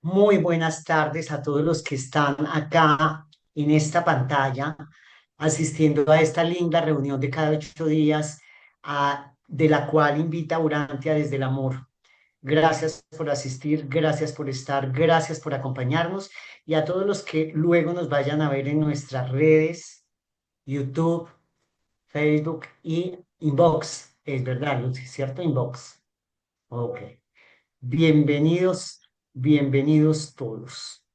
Muy buenas tardes a todos los que están acá en esta pantalla, asistiendo a esta linda reunión de cada 8 días, de la cual invita Urantia desde el amor. Gracias por asistir, gracias por estar, gracias por acompañarnos y a todos los que luego nos vayan a ver en nuestras redes, YouTube, Facebook y Inbox. Es verdad, Lucy, ¿cierto? Inbox. Ok. Bienvenidos, bienvenidos todos.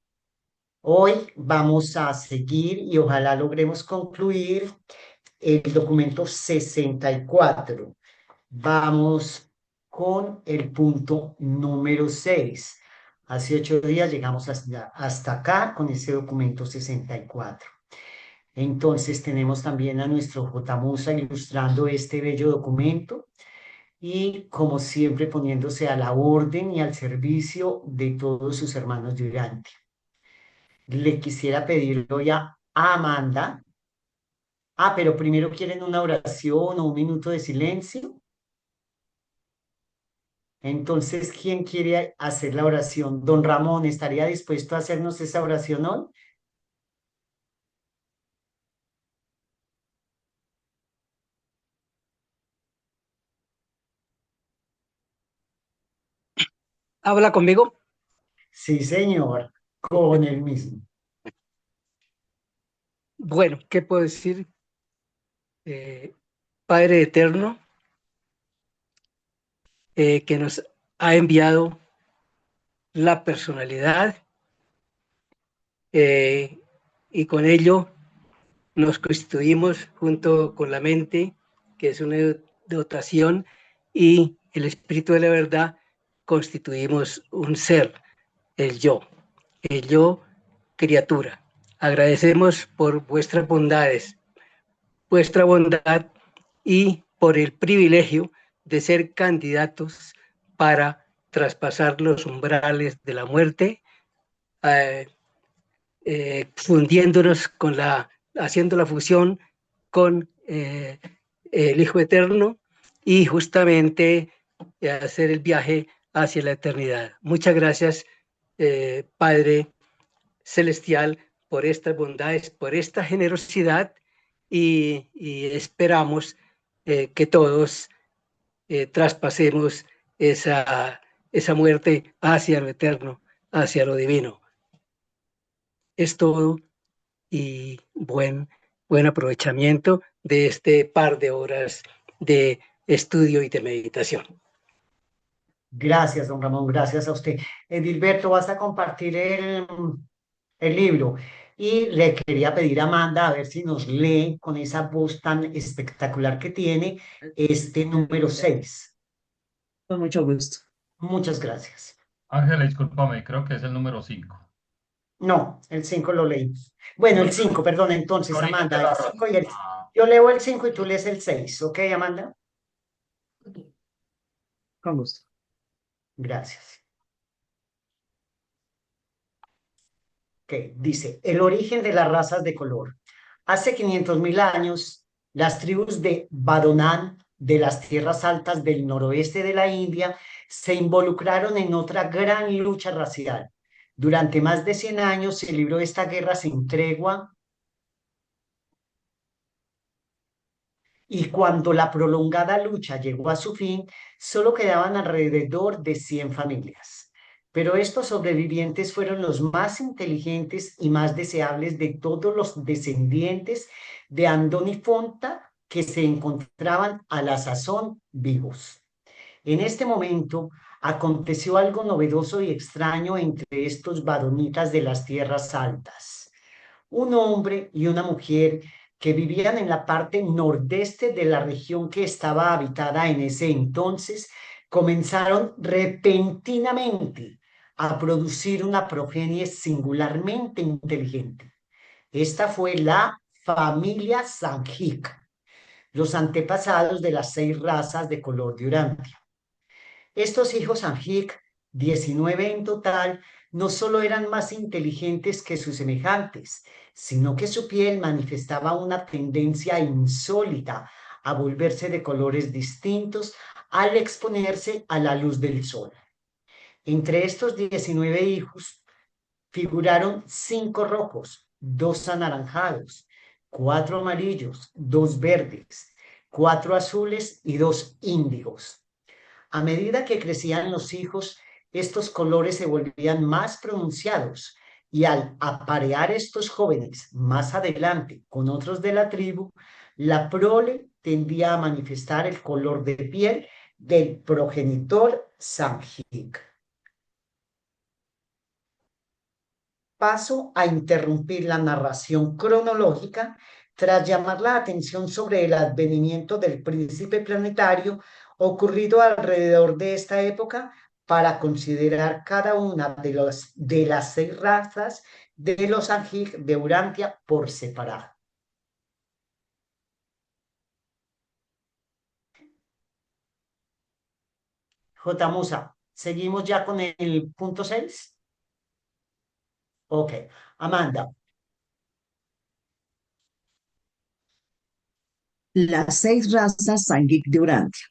Hoy vamos a seguir y ojalá logremos concluir el documento 64. Vamos con el punto número 6. Hace 8 días llegamos hasta acá con ese documento 64. Entonces tenemos también a nuestro J. Musa ilustrando este bello documento y como siempre poniéndose a la orden y al servicio de todos sus hermanos de Urantia. Le quisiera pedir hoy a Amanda. Pero primero quieren una oración o un minuto de silencio. Entonces, ¿quién quiere hacer la oración? Don Ramón, ¿estaría dispuesto a hacernos esa oración hoy? Habla conmigo. Sí, señor, con el mismo. Bueno, ¿qué puedo decir? Eh, Padre Eterno, que nos ha enviado la personalidad eh, y con ello nos constituimos junto con la mente, que es una dotación, y el espíritu de la verdad, constituimos un ser, el yo criatura. Agradecemos por vuestras bondades, vuestra bondad y por el privilegio de ser candidatos para traspasar los umbrales de la muerte, eh, fundiéndonos con haciendo la fusión con el Hijo Eterno y justamente hacer el viaje hacia la eternidad. Muchas gracias, Padre Celestial, por estas bondades, por esta generosidad y esperamos que todos traspasemos esa muerte hacia lo eterno, hacia lo divino. Es todo y buen aprovechamiento de este par de horas de estudio y de meditación. Gracias, don Ramón, gracias a usted. Edilberto, vas a compartir el libro. Y le quería pedir a Amanda a ver si nos lee con esa voz tan espectacular que tiene este número 6. Con mucho gusto. Muchas gracias. Ángela, discúlpame, creo que es el número 5. No, el 5 lo leí. Bueno, el 5, perdón, entonces, Origen de Amanda, la el raza. 5 y el... Yo leo el 5 y tú lees el 6, ¿ok, Amanda? Con gusto. Gracias. Ok, dice, el origen de las razas de color. Hace 500.000 años, las tribus de Badonán, de las tierras altas del noroeste de la India, se involucraron en otra gran lucha racial. Durante más de 100 años se libró esta guerra sin tregua y cuando la prolongada lucha llegó a su fin, solo quedaban alrededor de 100 familias. Pero estos sobrevivientes fueron los más inteligentes y más deseables de todos los descendientes de Andoni Fonta que se encontraban a la sazón vivos. En este momento aconteció algo novedoso y extraño entre estos varonitas de las tierras altas. Un hombre y una mujer que vivían en la parte nordeste de la región que estaba habitada en ese entonces, comenzaron repentinamente a producir una progenie singularmente inteligente. Esta fue la familia Sanjik, los antepasados de las 6 razas de color de Urantia. Estos hijos Sanjik, 19 en total, no solo eran más inteligentes que sus semejantes, sino que su piel manifestaba una tendencia insólita a volverse de colores distintos al exponerse a la luz del sol. Entre estos 19 hijos figuraron 5 rojos, 2 anaranjados, 4 amarillos, 2 verdes, 4 azules y 2 índigos. A medida que crecían los hijos, estos colores se volvían más pronunciados y al aparear estos jóvenes más adelante con otros de la tribu, la prole tendía a manifestar el color de piel del progenitor Samjik. Paso a interrumpir la narración cronológica tras llamar la atención sobre el advenimiento del príncipe planetario ocurrido alrededor de esta época para considerar cada una de las 6 razas de los Anjik de Urantia por separado. J. Musa, ¿seguimos ya con el punto 6? Ok. Amanda. Las 6 razas Sangik de Urantia.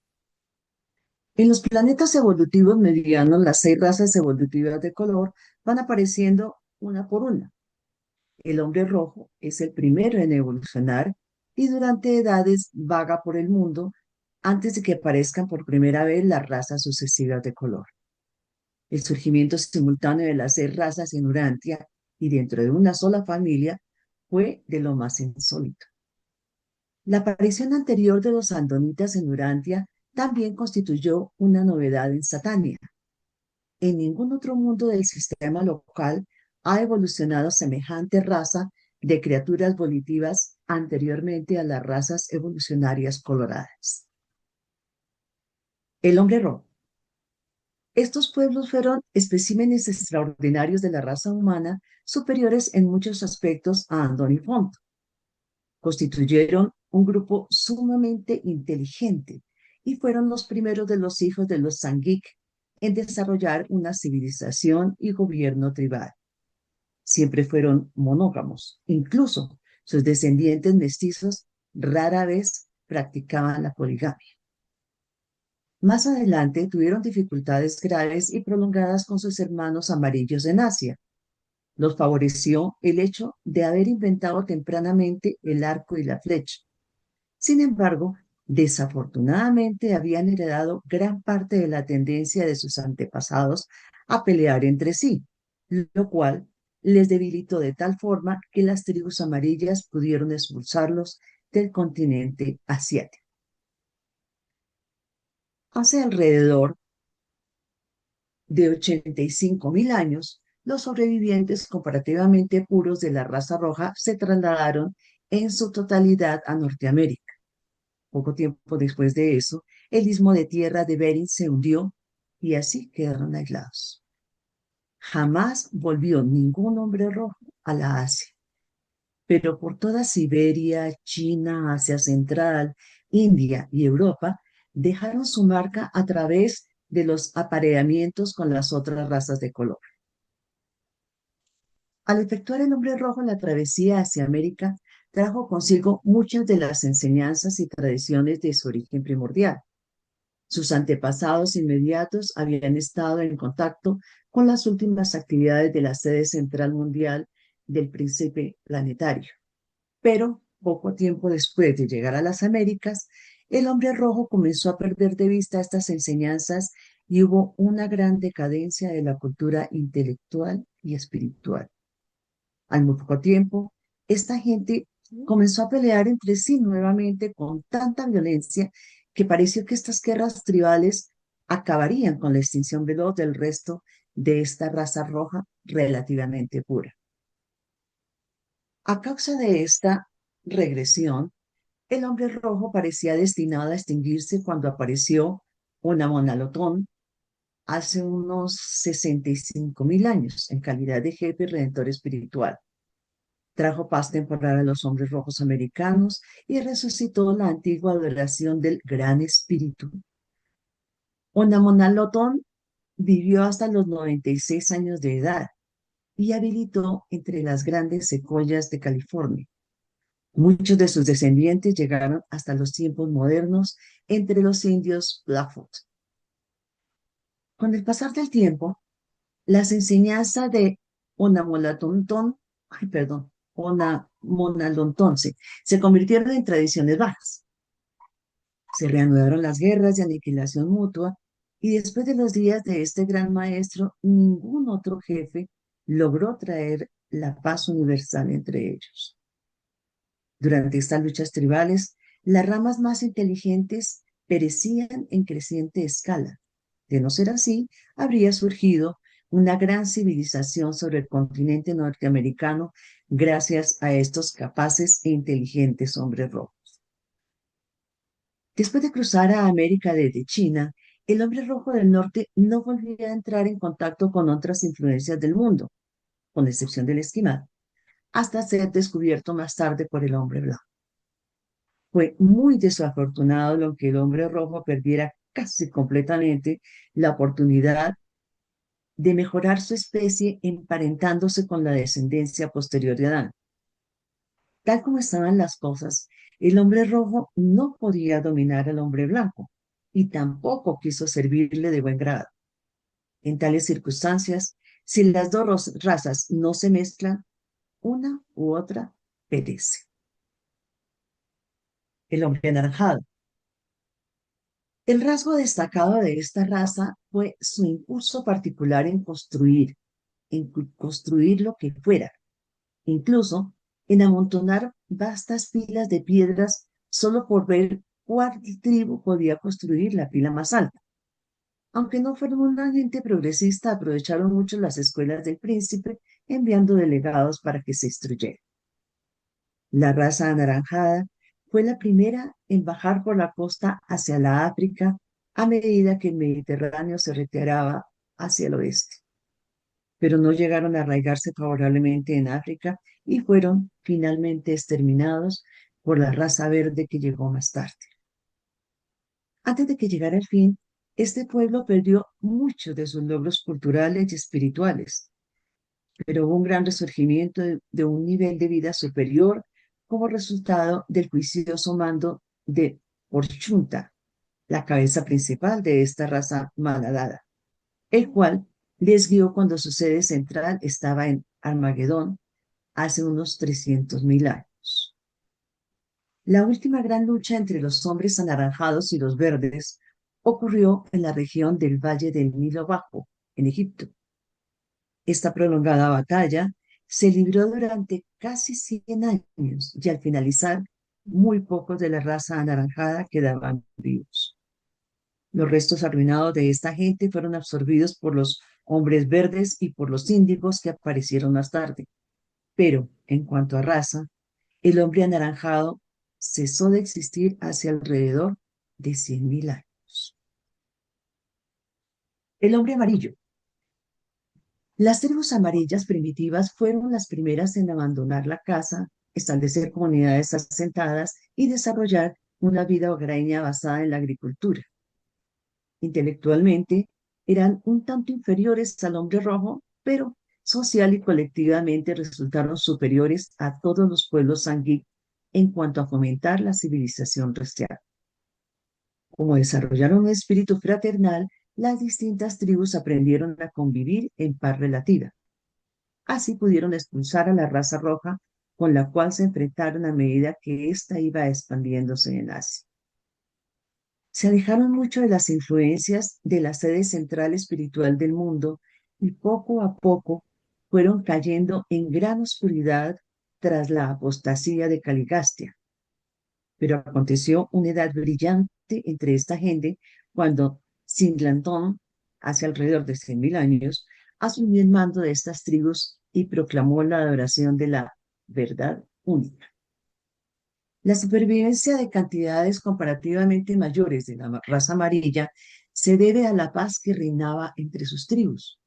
En los planetas evolutivos medianos, las 6 razas evolutivas de color van apareciendo una por una. El hombre rojo es el primero en evolucionar y durante edades vaga por el mundo antes de que aparezcan por primera vez las razas sucesivas de color. El surgimiento simultáneo de las 6 razas en Urantia y dentro de una sola familia fue de lo más insólito. La aparición anterior de los andonitas en Urantia también constituyó una novedad en Satania. En ningún otro mundo del sistema local ha evolucionado semejante raza de criaturas volitivas anteriormente a las razas evolucionarias coloradas. El hombre rojo. Estos pueblos fueron especímenes extraordinarios de la raza humana, superiores en muchos aspectos a Andoni Font. Constituyeron un grupo sumamente inteligente y fueron los primeros de los hijos de los Sangik en desarrollar una civilización y gobierno tribal. Siempre fueron monógamos, incluso sus descendientes mestizos rara vez practicaban la poligamia. Más adelante tuvieron dificultades graves y prolongadas con sus hermanos amarillos en Asia. Los favoreció el hecho de haber inventado tempranamente el arco y la flecha. Sin embargo, desafortunadamente habían heredado gran parte de la tendencia de sus antepasados a pelear entre sí, lo cual les debilitó de tal forma que las tribus amarillas pudieron expulsarlos del continente asiático. Hace alrededor de 85.000 años, los sobrevivientes comparativamente puros de la raza roja se trasladaron en su totalidad a Norteamérica. Poco tiempo después de eso, el istmo de tierra de Bering se hundió y así quedaron aislados. Jamás volvió ningún hombre rojo a la Asia, pero por toda Siberia, China, Asia Central, India y Europa dejaron su marca a través de los apareamientos con las otras razas de color. Al efectuar el hombre rojo la travesía hacia América, trajo consigo muchas de las enseñanzas y tradiciones de su origen primordial. Sus antepasados inmediatos habían estado en contacto con las últimas actividades de la sede central mundial del príncipe planetario. Pero poco tiempo después de llegar a las Américas, el hombre rojo comenzó a perder de vista estas enseñanzas y hubo una gran decadencia de la cultura intelectual y espiritual. Al muy poco tiempo, esta gente comenzó a pelear entre sí nuevamente con tanta violencia que pareció que estas guerras tribales acabarían con la extinción veloz del resto de esta raza roja relativamente pura. A causa de esta regresión, el hombre rojo parecía destinado a extinguirse cuando apareció Onamonalotón hace unos 65.000 años en calidad de jefe redentor espiritual. Trajo paz temporal a los hombres rojos americanos y resucitó la antigua adoración del Gran Espíritu. Onamonalotón vivió hasta los 96 años de edad y habilitó entre las grandes secuoyas de California. Muchos de sus descendientes llegaron hasta los tiempos modernos entre los indios Blackfoot. Con el pasar del tiempo, Las enseñanzas de Onamolatón, ay, perdón, Onamonalontonce, se convirtieron en tradiciones bajas. Se reanudaron las guerras de aniquilación mutua y después de los días de este gran maestro, ningún otro jefe logró traer la paz universal entre ellos. Durante estas luchas tribales, las ramas más inteligentes perecían en creciente escala. De no ser así, habría surgido una gran civilización sobre el continente norteamericano gracias a estos capaces e inteligentes hombres rojos. Después de cruzar a América desde China, el hombre rojo del norte no volvió a entrar en contacto con otras influencias del mundo, con excepción del esquimal, hasta ser descubierto más tarde por el hombre blanco. Fue muy desafortunado lo que el hombre rojo perdiera casi completamente la oportunidad de mejorar su especie emparentándose con la descendencia posterior de Adán. Tal como estaban las cosas, el hombre rojo no podía dominar al hombre blanco y tampoco quiso servirle de buen grado. En tales circunstancias, si las dos razas no se mezclan, una u otra perece. El hombre anaranjado. El rasgo destacado de esta raza fue su impulso particular en construir lo que fuera, incluso en amontonar vastas pilas de piedras solo por ver cuál tribu podía construir la pila más alta. Aunque no fueron una gente progresista, aprovecharon mucho las escuelas del príncipe, enviando delegados para que se instruyeran. La raza anaranjada fue la primera en bajar por la costa hacia la África a medida que el Mediterráneo se retiraba hacia el oeste. Pero no llegaron a arraigarse favorablemente en África y fueron finalmente exterminados por la raza verde que llegó más tarde. Antes de que llegara el fin, este pueblo perdió muchos de sus logros culturales y espirituales, pero hubo un gran resurgimiento de un nivel de vida superior como resultado del juicioso mando de Orchunta, la cabeza principal de esta raza malhadada, el cual les guió cuando su sede central estaba en Armagedón hace unos 300.000 años. La última gran lucha entre los hombres anaranjados y los verdes ocurrió en la región del Valle del Nilo Bajo, en Egipto. Esta prolongada batalla se libró durante casi 100 años y al finalizar, muy pocos de la raza anaranjada quedaban vivos. Los restos arruinados de esta gente fueron absorbidos por los hombres verdes y por los índigos que aparecieron más tarde. Pero, en cuanto a raza, el hombre anaranjado cesó de existir hace alrededor de 100.000 años. El hombre amarillo. Las tribus amarillas primitivas fueron las primeras en abandonar la caza, establecer comunidades asentadas y desarrollar una vida hogareña basada en la agricultura. Intelectualmente, eran un tanto inferiores al hombre rojo, pero social y colectivamente resultaron superiores a todos los pueblos sanguí en cuanto a fomentar la civilización racial. Como desarrollaron un espíritu fraternal, las distintas tribus aprendieron a convivir en paz relativa. Así pudieron expulsar a la raza roja, con la cual se enfrentaron a medida que ésta iba expandiéndose en Asia. Se alejaron mucho de las influencias de la sede central espiritual del mundo y poco a poco fueron cayendo en gran oscuridad tras la apostasía de Caligastia. Pero aconteció una edad brillante entre esta gente cuando Singlantón, hace alrededor de 100.000 años, asumió el mando de estas tribus y proclamó la adoración de la verdad única. La supervivencia de cantidades comparativamente mayores de la raza amarilla se debe a la paz que reinaba entre sus tribus.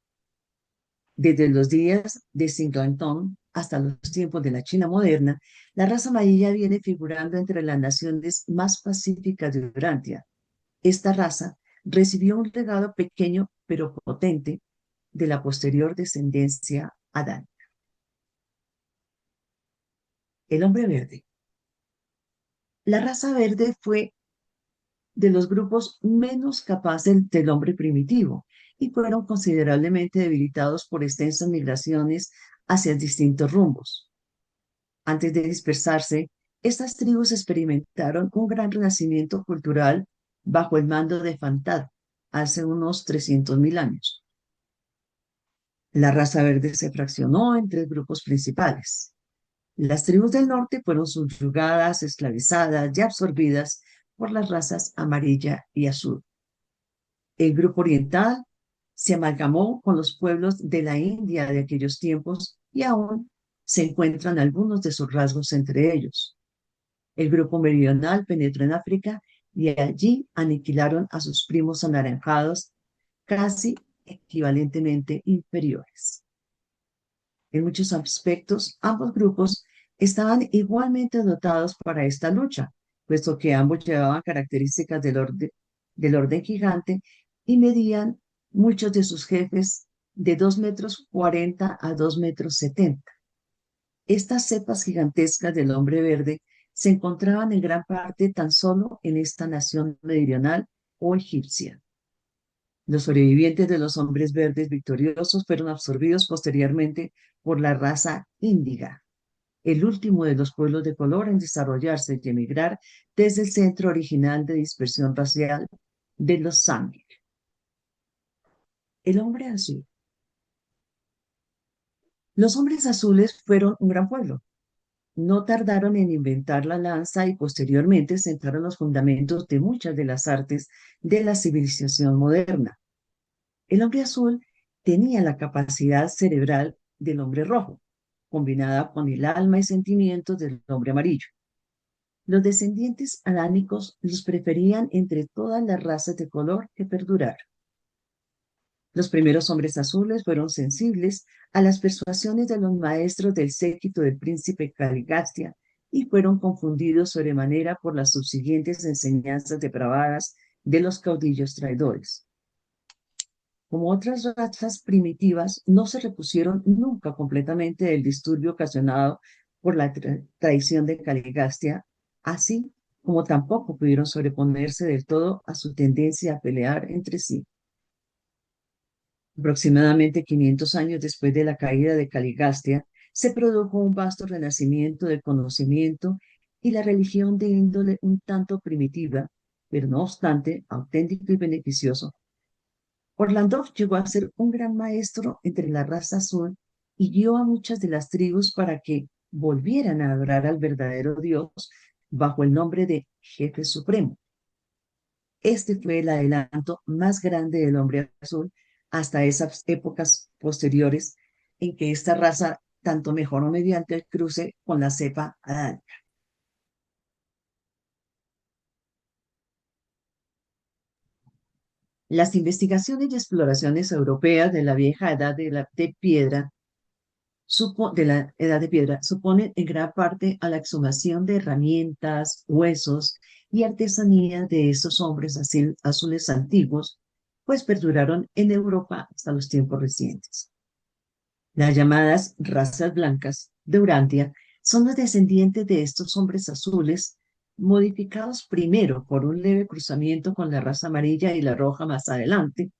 Desde los días de Singlantón hasta los tiempos de la China moderna, la raza amarilla viene figurando entre las naciones más pacíficas de Urantia. Esta raza recibió un legado pequeño pero potente de la posterior descendencia adánica. El hombre verde. La raza verde fue de los grupos menos capaces del hombre primitivo y fueron considerablemente debilitados por extensas migraciones hacia distintos rumbos. Antes de dispersarse, estas tribus experimentaron un gran renacimiento cultural bajo el mando de Fantad hace unos 300.000 años. La raza verde se fraccionó en tres grupos principales. Las tribus del norte fueron subyugadas, esclavizadas y absorbidas por las razas amarilla y azul. El grupo oriental se amalgamó con los pueblos de la India de aquellos tiempos y aún se encuentran algunos de sus rasgos entre ellos. El grupo meridional penetró en África y allí aniquilaron a sus primos anaranjados, casi equivalentemente inferiores. En muchos aspectos, ambos grupos estaban igualmente dotados para esta lucha, puesto que ambos llevaban características del orden gigante y medían muchos de sus jefes de 2,40 metros a 2,70 metros. Estas cepas gigantescas del hombre verde se encontraban en gran parte tan solo en esta nación meridional o egipcia. Los sobrevivientes de los hombres verdes victoriosos fueron absorbidos posteriormente por la raza índiga, el último de los pueblos de color en desarrollarse y emigrar desde el centro original de dispersión racial de los Sami. El hombre azul. Los hombres azules fueron un gran pueblo. No tardaron en inventar la lanza y posteriormente sentaron los fundamentos de muchas de las artes de la civilización moderna. El hombre azul tenía la capacidad cerebral del hombre rojo, combinada con el alma y sentimientos del hombre amarillo. Los descendientes adánicos los preferían entre todas las razas de color que perduraron. Los primeros hombres azules fueron sensibles a las persuasiones de los maestros del séquito del príncipe Caligastia y fueron confundidos sobremanera por las subsiguientes enseñanzas depravadas de los caudillos traidores. Como otras razas primitivas, no se repusieron nunca completamente del disturbio ocasionado por la traición de Caligastia, así como tampoco pudieron sobreponerse del todo a su tendencia a pelear entre sí. Aproximadamente 500 años después de la caída de Caligastia, se produjo un vasto renacimiento del conocimiento y la religión de índole un tanto primitiva, pero no obstante auténtico y beneficioso. Orlandorff llegó a ser un gran maestro entre la raza azul y guió a muchas de las tribus para que volvieran a adorar al verdadero Dios bajo el nombre de Jefe Supremo. Este fue el adelanto más grande del hombre azul hasta esas épocas posteriores en que esta raza tanto mejoró mediante el cruce con la cepa adánica. Las investigaciones y exploraciones europeas de la vieja edad de la edad de piedra suponen en gran parte a la exhumación de herramientas, huesos y artesanías de estos hombres azules antiguos, pues perduraron en Europa hasta los tiempos recientes. Las llamadas razas blancas de Urantia son los descendientes de estos hombres azules, modificados primero por un leve cruzamiento con la raza amarilla y la roja más adelante,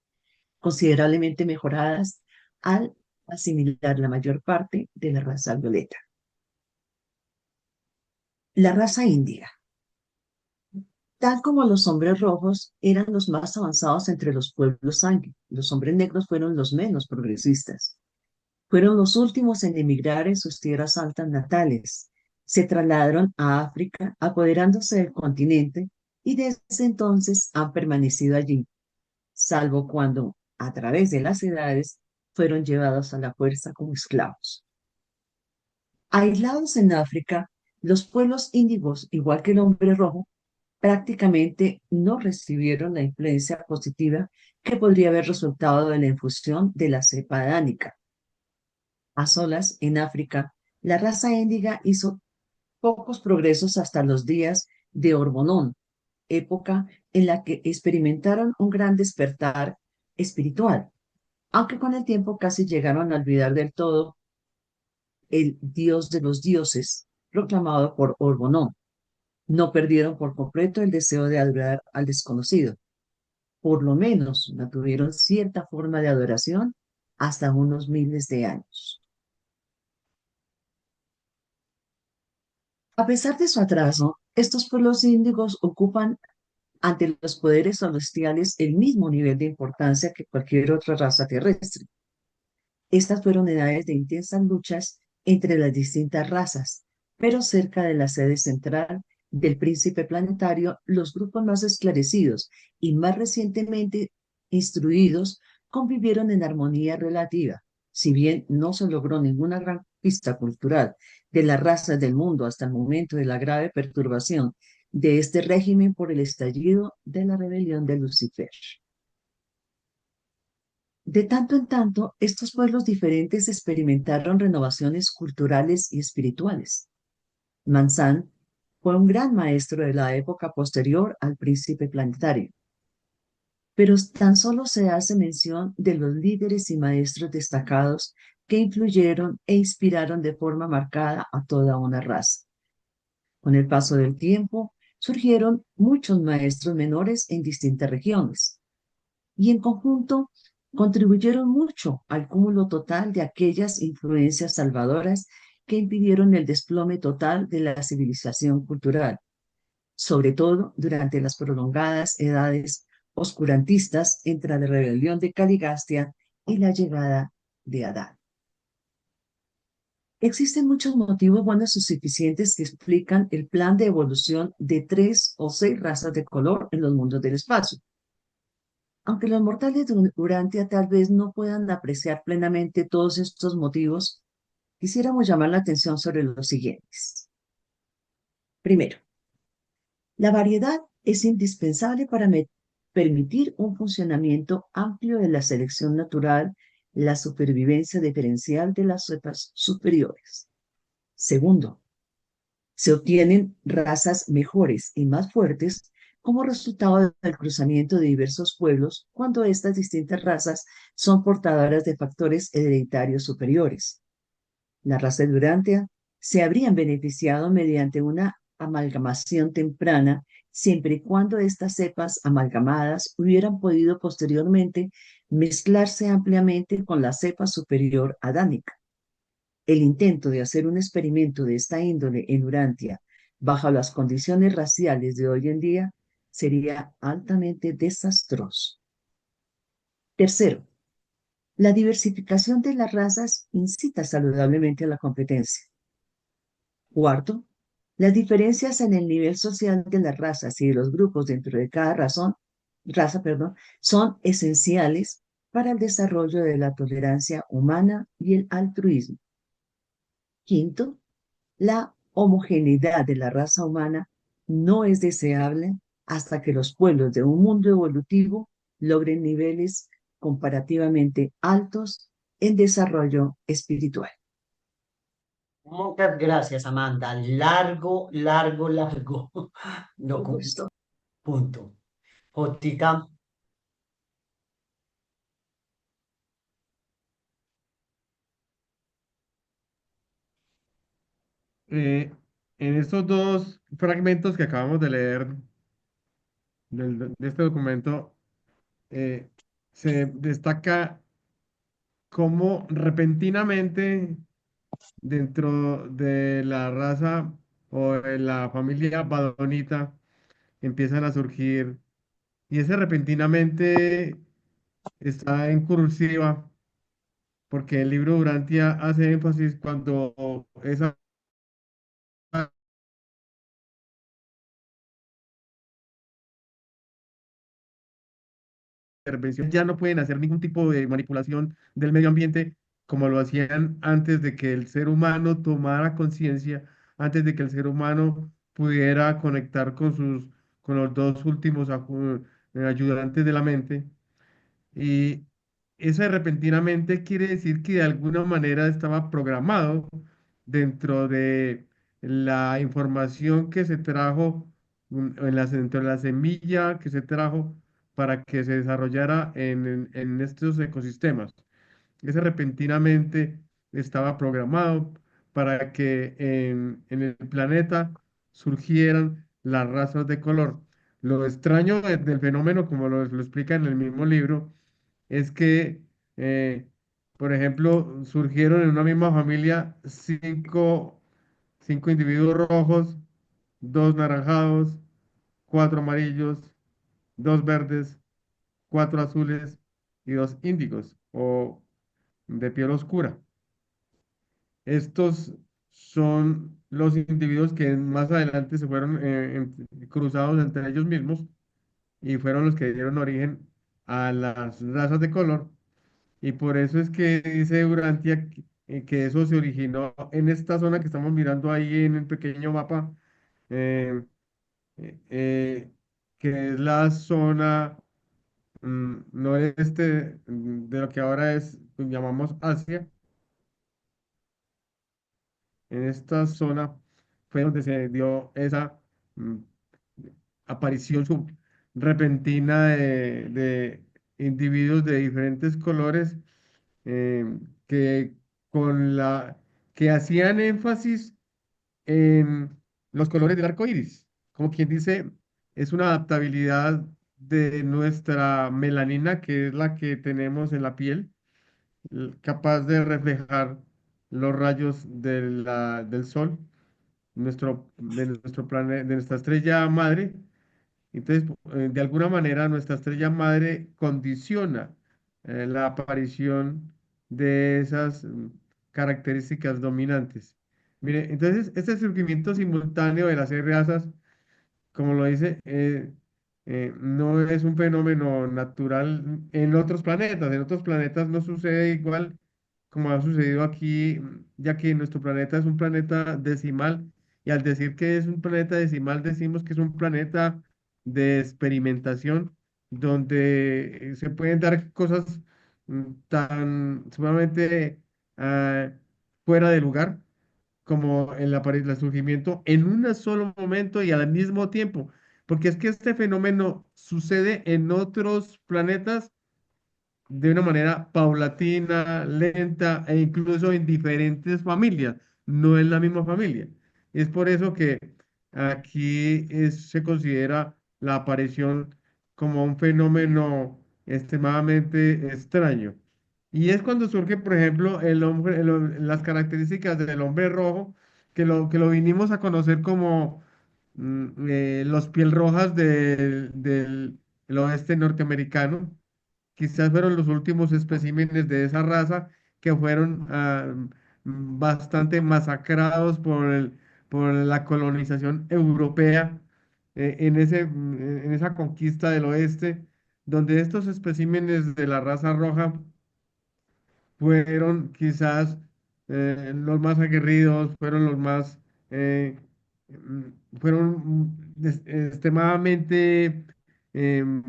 considerablemente mejoradas al asimilar la mayor parte de la raza violeta. La raza índiga. Tal como los hombres rojos eran los más avanzados entre los pueblos sami, los hombres negros fueron los menos progresistas. Fueron los últimos en emigrar en sus tierras altas natales. Se trasladaron a África, apoderándose del continente, y desde entonces han permanecido allí, salvo cuando, a través de las edades, fueron llevados a la fuerza como esclavos. Aislados en África, los pueblos índigos, igual que el hombre rojo, prácticamente no recibieron la influencia positiva que podría haber resultado de la infusión de la cepa adánica. A solas, en África, la raza índiga hizo pocos progresos hasta los días de Orbonón, época en la que experimentaron un gran despertar espiritual, aunque con el tiempo casi llegaron a olvidar del todo el dios de los dioses proclamado por Orbonón. No perdieron por completo el deseo de adorar al desconocido. por lo menos mantuvieron cierta forma de adoración hasta unos miles de años. A pesar de su atraso, estos pueblos índigos ocupan ante los poderes celestiales el mismo nivel de importancia que cualquier otra raza terrestre. Estas fueron edades de intensas luchas entre las distintas razas, pero cerca de la sede central del príncipe planetario, los grupos más esclarecidos y más recientemente instruidos convivieron en armonía relativa. Si bien no se logró ninguna gran pista cultural de las razas del mundo hasta el momento de la grave perturbación de este régimen por el estallido de la rebelión de Lucifer. De tanto en tanto, estos pueblos diferentes experimentaron renovaciones culturales y espirituales. Manzán fue un gran maestro de la época posterior al príncipe planetario, pero tan solo se hace mención de los líderes y maestros destacados que influyeron e inspiraron de forma marcada a toda una raza. Con el paso del tiempo, surgieron muchos maestros menores en distintas regiones, y en conjunto contribuyeron mucho al cúmulo total de aquellas influencias salvadoras que impidieron el desplome total de la civilización cultural, sobre todo durante las prolongadas edades oscurantistas entre la rebelión de Caligastia y la llegada de Adán. Existen muchos motivos buenos y suficientes que explican el plan de evolución de 3 o 6 razas de color en los mundos del espacio. Aunque los mortales de Urantia tal vez no puedan apreciar plenamente todos estos motivos, quisiéramos llamar la atención sobre los siguientes. Primero, la variedad es indispensable para permitir un funcionamiento amplio de la selección natural, la supervivencia diferencial de las cepas superiores. Segundo, se obtienen razas mejores y más fuertes como resultado del cruzamiento de diversos pueblos cuando estas distintas razas son portadoras de factores hereditarios superiores. La raza de Urantia se habrían beneficiado mediante una amalgamación temprana siempre y cuando estas cepas amalgamadas hubieran podido posteriormente mezclarse ampliamente con la cepa superior adánica. El intento de hacer un experimento de esta índole en Urantia bajo las condiciones raciales de hoy en día sería altamente desastroso. Tercero, la diversificación de las razas incita saludablemente a la competencia. Cuarto, las diferencias en el nivel social de las razas y de los grupos dentro de cada raza, son esenciales para el desarrollo de la tolerancia humana y el altruismo. Quinto, la homogeneidad de la raza humana no es deseable hasta que los pueblos de un mundo evolutivo logren niveles comparativamente altos en desarrollo espiritual. Muchas gracias, Amanda. Largo, largo, largo. No, Con gusto. punto. Jotica, Eh, en estos dos fragmentos que acabamos de leer de este documento, eh, se destaca cómo repentinamente dentro de la raza o de la familia badonita empiezan a surgir, y ese repentinamente está en cursiva, porque el libro Durantia hace énfasis cuando esa intervención ya no pueden hacer ningún tipo de manipulación del medio ambiente como lo hacían antes de que el ser humano tomara conciencia, antes de que el ser humano pudiera conectar con con los dos últimos ayudantes de la mente. Y eso de repentinamente quiere decir que de alguna manera estaba programado dentro de la información que se trajo dentro de la semilla que se trajo para que se desarrollara en estos ecosistemas. Ese repentinamente estaba programado para que en el planeta surgieran las razas de color. Lo extraño del fenómeno, como lo explica en el mismo libro, es que, por ejemplo, surgieron en una misma familia cinco individuos rojos, dos naranjados, cuatro amarillos, dos verdes, cuatro azules y dos índigos o de piel oscura. Estos son los individuos que más adelante se fueron cruzados entre ellos mismos y fueron los que dieron origen a las razas de color. Y por eso es que dice Urantia que eso se originó en esta zona que estamos mirando ahí en el pequeño mapa, eh, eh, que es la zona noreste de lo que ahora es, pues, llamamos Asia. En esta zona fue donde se dio esa mm, aparición repentina de individuos de diferentes colores eh, que con la que hacían énfasis en los colores del arco iris. Como quien dice, es una adaptabilidad de nuestra melanina, que es la que tenemos en la piel, capaz de reflejar los rayos del sol, de nuestro planeta, de nuestra estrella madre. Entonces, de alguna manera, nuestra estrella madre condiciona la aparición de esas características dominantes. Mire, entonces, este surgimiento simultáneo de las seis razas, como lo dice, no es un fenómeno natural en otros planetas. En otros planetas no sucede igual como ha sucedido aquí, ya que nuestro planeta es un planeta decimal, y al decir que es un planeta decimal, decimos que es un planeta de experimentación, donde se pueden dar cosas tan sumamente ah, fuera de lugar como el surgimiento en un solo momento y al mismo tiempo. Porque es que este fenómeno sucede en otros planetas de una manera paulatina, lenta e incluso en diferentes familias, no en la misma familia. Es por eso que aquí se considera la aparición como un fenómeno extremadamente extraño. Y es cuando surge, por ejemplo, el hombre, las características del hombre rojo, que lo vinimos a conocer como los piel rojas del oeste norteamericano. Quizás fueron los últimos especímenes de esa raza que fueron bastante masacrados por la colonización europea en esa conquista del oeste, donde estos especímenes de la raza roja fueron quizás los más aguerridos, fueron los más, fueron extremadamente em,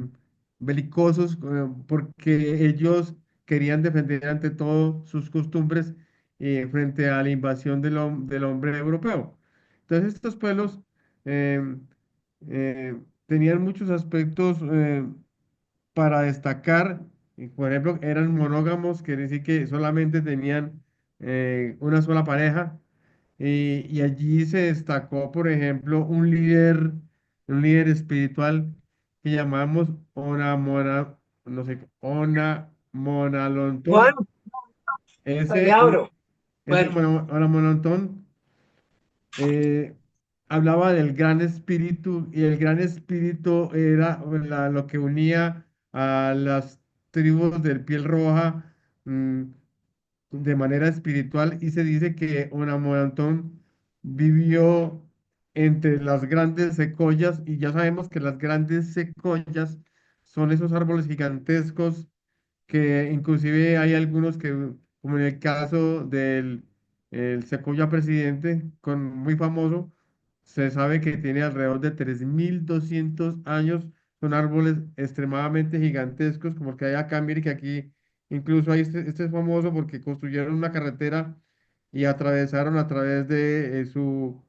belicosos, porque ellos querían defender ante todo sus costumbres frente a la invasión del hombre europeo. Entonces estos pueblos em, tenían muchos aspectos para destacar, por ejemplo, eran monógamos, quiere decir que solamente tenían una sola pareja, y allí se destacó, por ejemplo, un líder espiritual que llamamos no sé, Ona Juan, Monalontón. le Ese, abro. ese Bueno, Ona Monalontón hablaba del gran espíritu, y el gran espíritu era lo que unía a las tribus del piel roja mm, de manera espiritual, y se dice que Onamorantón vivió entre las grandes secoyas, y ya sabemos que las grandes secoyas son esos árboles gigantescos que inclusive hay algunos que, como en el caso del el Sequoia presidente, muy famoso, se sabe que tiene alrededor de 3.200 años. Son árboles extremadamente gigantescos, como el que hay acá. Mire que aquí incluso hay este es famoso porque construyeron una carretera y atravesaron a través de su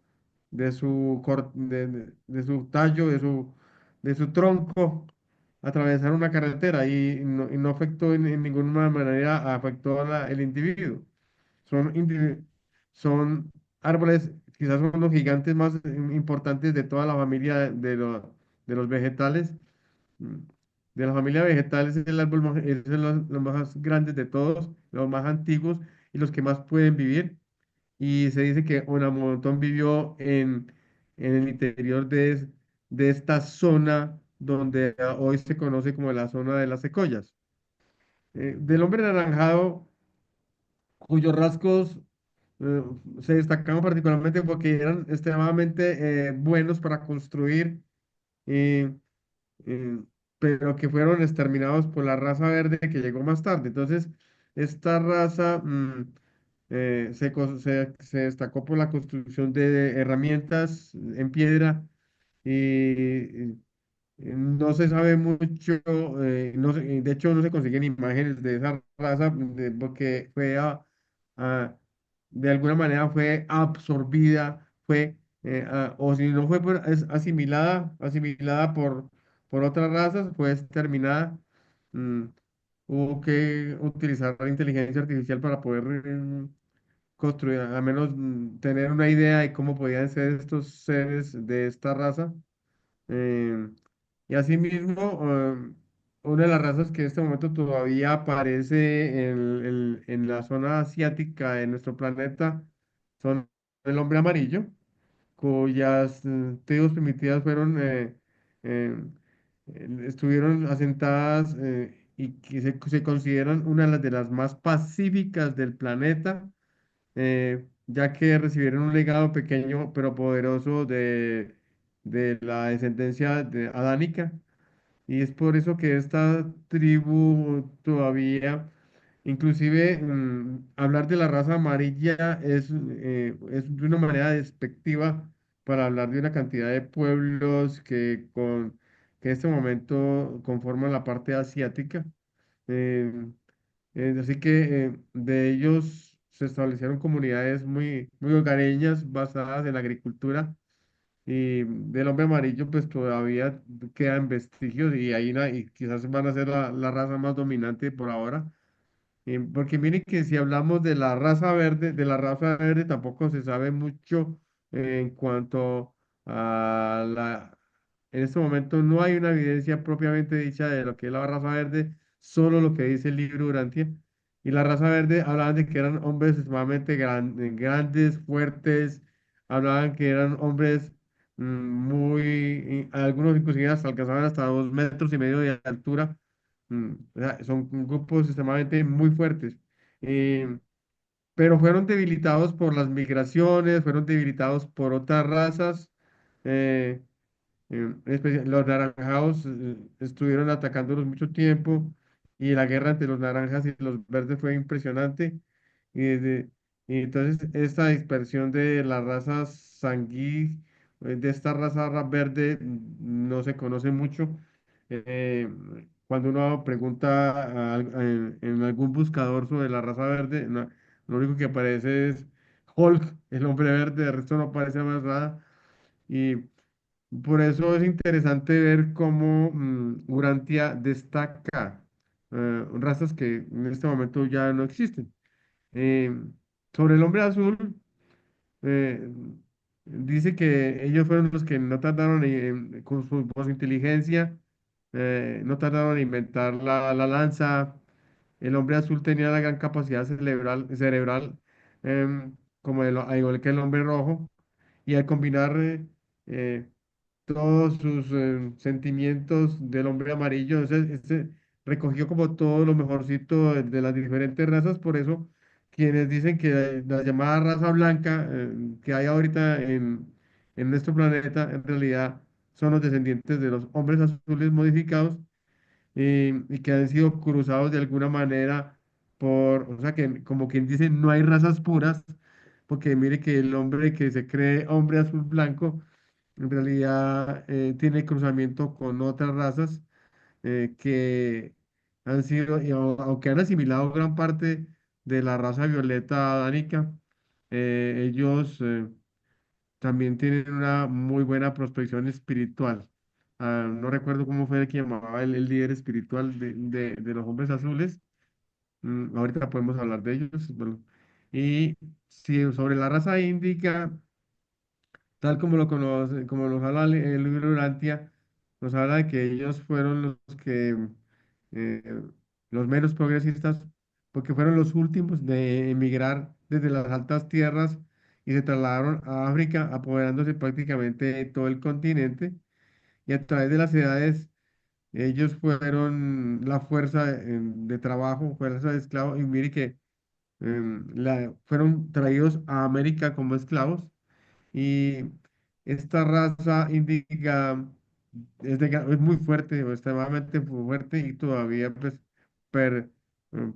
tallo, de su tronco, atravesaron una carretera, y no afectó en ninguna manera, afectó el individuo. Son, son árboles, quizás son los gigantes más importantes de toda la familia de los vegetales. mm, De la familia vegetal es el árbol es los más grandes de todos, los más antiguos y los que más pueden vivir. Y se dice que Onamontón vivió en el interior de esta zona donde hoy se conoce como la zona de las secoyas. Del hombre anaranjado, cuyos rasgos eh, se destacaban particularmente porque eran extremadamente buenos para construir, eh, eh, pero que fueron exterminados por la raza verde que llegó más tarde. Entonces, esta raza se destacó por la construcción de herramientas en piedra y no se sabe mucho, no de hecho no se consiguen imágenes de esa raza porque a- de alguna manera fue absorbida, o si no fue es asimilada por otras razas, fue exterminada. Mm, Hubo que utilizar la inteligencia artificial para poder construir, al menos tener una idea de cómo podían ser estos seres de esta raza. Eh, y asimismo, una de las razas que en este momento todavía aparece en la zona asiática de nuestro planeta son el hombre amarillo, cuyas tribus primitivas eh, estuvieron asentadas y que se consideran una de las más pacíficas del planeta, ya que recibieron un legado pequeño pero poderoso de la descendencia adánica. Y es por eso que esta tribu todavía, inclusive hablar de la raza amarilla es de una manera despectiva para hablar de una cantidad de pueblos que en este momento conforman la parte asiática. Eh, Así que de ellos se establecieron comunidades muy hogareñas basadas en la agricultura y del hombre amarillo pues todavía quedan vestigios y y quizás van a ser la raza más dominante por ahora. Porque miren que si hablamos de la raza verde tampoco se sabe mucho en cuanto a en este momento no hay una evidencia propiamente dicha de lo que es la raza verde, solo lo que dice el libro Urantia. Y la raza verde hablaban de que eran hombres extremadamente grandes, fuertes, hablaban que eran hombres algunos inclusive hasta alcanzaban hasta 2,5 metros de altura. O sea, son grupos extremadamente muy fuertes, eh, pero fueron debilitados por las migraciones, fueron debilitados por otras razas. eh, los naranjados estuvieron atacándolos mucho tiempo y la guerra entre los naranjas y los verdes fue impresionante. Y, y entonces esta dispersión de las razas de esta verde, no se conoce mucho. Eh, Cuando uno pregunta en algún buscador sobre la raza verde, lo único que aparece es Hulk, el hombre verde, de resto no aparece más nada. Y por eso es interesante ver cómo Urantia destaca razas que en este momento ya no existen. Eh, Sobre el hombre azul, eh, dice que ellos fueron los que no tardaron por su inteligencia, no tardaron en inventar la lanza. El hombre azul tenía la gran capacidad cerebral como al igual que el hombre rojo, y al combinar eh, todos sus sentimientos del hombre amarillo. Recogió como todo lo mejorcito de las diferentes razas, por eso quienes dicen que la llamada raza blanca que hay ahorita en nuestro planeta, en realidad son los descendientes de los hombres azules modificados y que han sido cruzados de alguna manera o sea que como quien dice, no hay razas puras, porque mire que el hombre que se cree hombre azul blanco, en realidad tiene cruzamiento con otras razas que han sido, aunque han asimilado gran parte de la raza violeta adánica, ellos también tienen una muy buena prospección espiritual. No recuerdo cómo fue el que llamaba el líder espiritual de los hombres azules. Ahorita podemos hablar de ellos. Bueno, y si sobre la raza índica, tal como lo habla el libro Urantia, nos habla de que ellos fueron los que, eh, los menos progresistas, porque fueron los últimos de emigrar desde las altas tierras y se trasladaron a África, apoderándose prácticamente de todo el continente, y a través de las edades ellos fueron la fuerza de trabajo, fuerza de esclavos, y mire que fueron traídos a América como esclavos, y esta raza índica es muy fuerte, o extremadamente fuerte, y todavía pues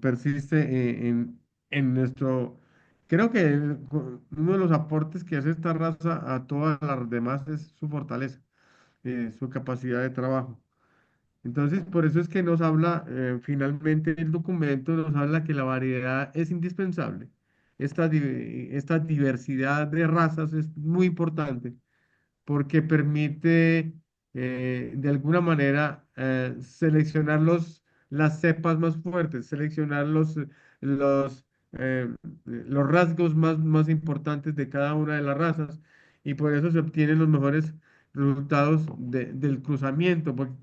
persiste en nuestro... Creo que uno de los aportes que hace esta raza a todas las demás es su fortaleza, su capacidad de trabajo. Entonces, por eso es que nos habla, finalmente el documento nos habla que la variedad es indispensable. Esta diversidad de razas es muy importante porque permite, de alguna manera, seleccionar las cepas más fuertes, seleccionar los, los rasgos más importantes de cada una de las razas, y por eso se obtienen los mejores resultados del cruzamiento, porque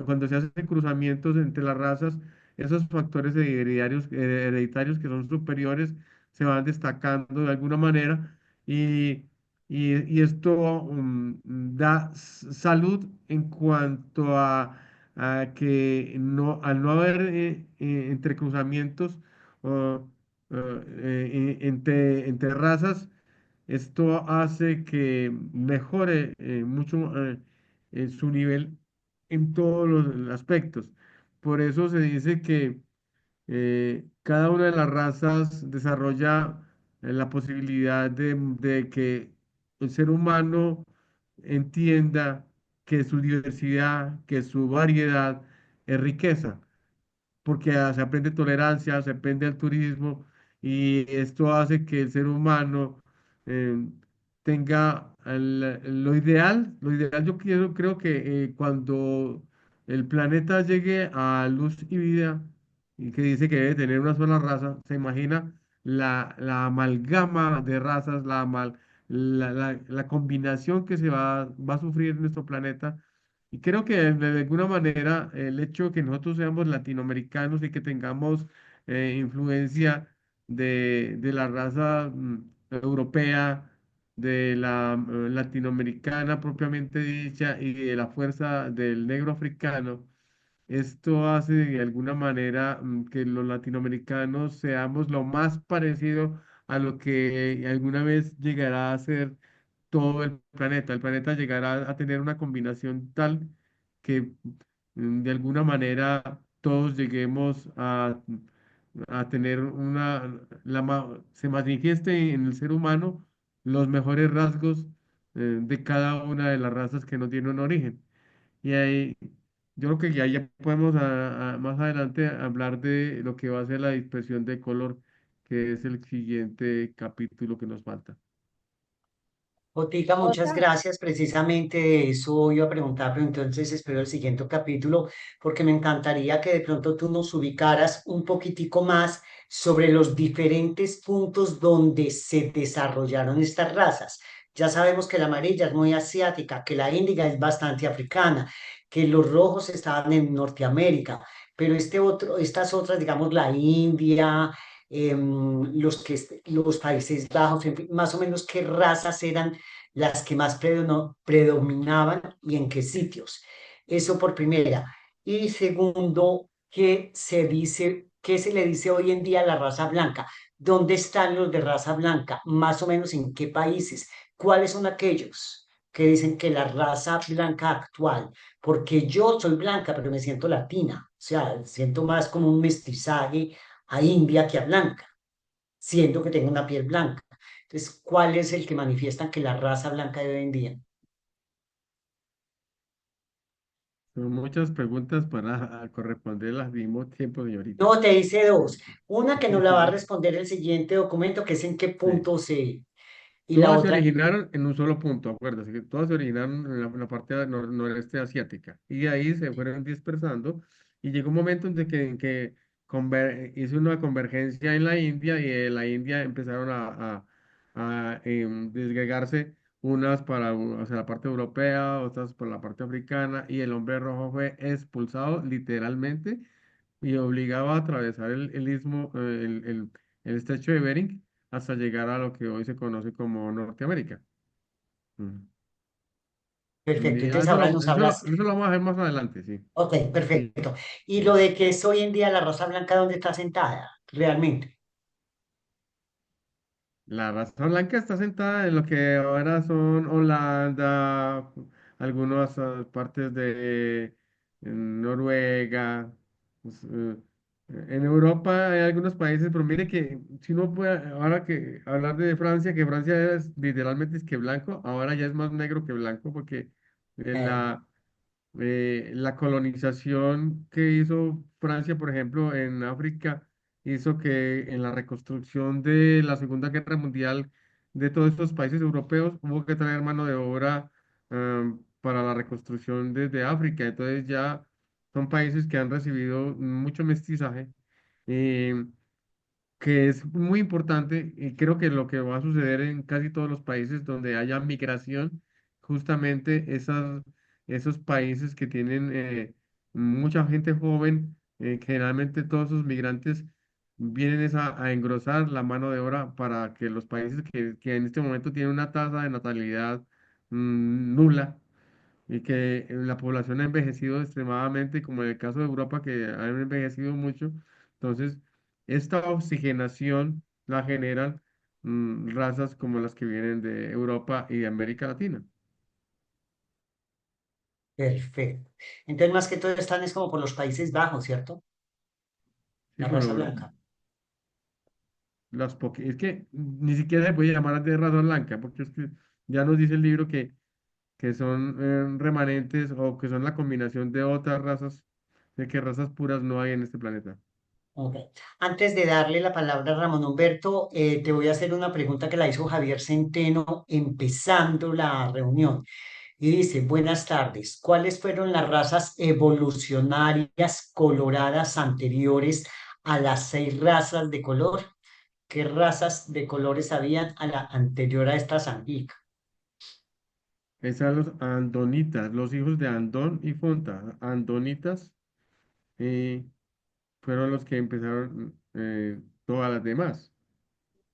cuando se hacen cruzamientos entre las razas, esos factores hereditarios que son superiores se van destacando de alguna manera, y y esto da salud en cuanto a que no, al no haber entrecruzamientos o, entre razas, esto hace que mejore mucho su nivel en todos los aspectos. Por eso se dice que cada una de las razas desarrolla la posibilidad de que el ser humano entienda que su diversidad, que su variedad es riqueza, porque se aprende tolerancia, se aprende altruismo, y esto hace que el ser humano eh, tenga lo ideal creo que cuando el planeta llegue a luz y vida, y que dice que debe tener una sola raza, se imagina la amalgama de razas, la combinación que va a sufrir nuestro planeta, y creo que de alguna manera el hecho de que nosotros seamos latinoamericanos y que tengamos influencia de la raza europea, de la latinoamericana propiamente dicha, y de la fuerza del negro africano, esto hace de alguna manera que los latinoamericanos seamos lo más parecido a lo que alguna vez llegará a ser todo el planeta. El planeta llegará a tener una combinación tal que de alguna manera todos lleguemos a tener se manifieste en el ser humano los mejores rasgos de cada una de las razas que no tienen un origen. Y ahí, yo creo que ya podemos más adelante hablar de lo que va a ser la dispersión de color, que es el siguiente capítulo que nos falta. Otica, muchas Otra, gracias. Precisamente de eso iba a preguntar, pero entonces espero el siguiente capítulo porque me encantaría que de pronto tú nos ubicaras un poquitico más sobre los diferentes puntos donde se desarrollaron estas razas. Ya sabemos que la amarilla es muy asiática, que la índiga es bastante africana, que los rojos estaban en Norteamérica, pero estas otras, digamos, la India, los Países Bajos, en fin, más o menos qué razas eran las que más predominaban y en qué sitios. Eso por primera. Y segundo, qué se le dice hoy en día a la raza blanca? ¿Dónde están los de raza blanca? Más o menos en qué países. ¿Cuáles son aquellos que dicen que la raza blanca actual? Porque yo soy blanca, pero me siento latina. O sea, siento más como un mestizaje a india que a blanca, siendo que tengo una piel blanca. Entonces, ¿cuál es el que manifiestan que la raza blanca de hoy en día? Son muchas preguntas para corresponderlas al mismo tiempo, señorita. No, te hice dos. Una que nos la va a Sí, responder el siguiente documento, que es en qué sí. punto se... Y la Todas se otra, originaron en un solo punto, acuérdate que todas se originaron en la parte noreste asiática, y de ahí se fueron dispersando, y llegó un momento en que hizo una convergencia en la India, y de la India empezaron a desgregarse unas para hacia la parte europea, otras por la parte africana, y el hombre rojo fue expulsado literalmente y obligado a atravesar el istmo, el estrecho de Bering hasta llegar a lo que hoy se conoce como Norteamérica. Mm. Perfecto. Y Entonces ahora nos hablas. eso lo vamos a ver más adelante, sí. Ok, Sí. perfecto. Y lo de que es hoy en día la Rosa Blanca, ¿dónde está sentada? Realmente. La raza blanca está sentada en lo que ahora son Holanda, algunas partes de Noruega. pues, en Europa hay algunos países, pero mire que si uno puede, ahora que hablar de Francia, que Francia es literalmente es que blanco, ahora ya es más negro que blanco porque Eh, la colonización que hizo Francia, por ejemplo, en África, hizo que en la reconstrucción de la Segunda Guerra Mundial de todos estos países europeos hubo que traer mano de obra para la reconstrucción desde África. Entonces ya son países que han recibido mucho mestizaje. eh, que es muy importante y creo que lo que va a suceder en casi todos los países donde haya migración, justamente esos países que tienen mucha gente joven, generalmente todos esos migrantes vienen a engrosar la mano de obra para que los países que en este momento tienen una tasa de natalidad nula y que la población ha envejecido extremadamente, como en el caso de Europa, que han envejecido mucho. Entonces, esta oxigenación la generan razas como las que vienen de Europa y de América Latina. perfecto. Entonces, más que todo están es como por los Países Bajos, ¿cierto? Sí, La Rosa pero Blanca. es que ni siquiera se puede llamar de raza blanca, porque es que ya nos dice el libro que son remanentes o que son la combinación de otras razas, de que razas puras no hay en este planeta. Ok. Antes de darle la palabra a Ramón Humberto, te voy a hacer una pregunta que la hizo Javier Centeno empezando la reunión. Y dice, buenas tardes, ¿cuáles fueron las razas evolucionarias coloradas anteriores a las 6 razas de color? ¿Qué razas de colores habían a la anterior a esta Zambica? Están los andonitas, los hijos de Andón y Fonta. Andonitas eh, fueron los que empezaron todas las demás.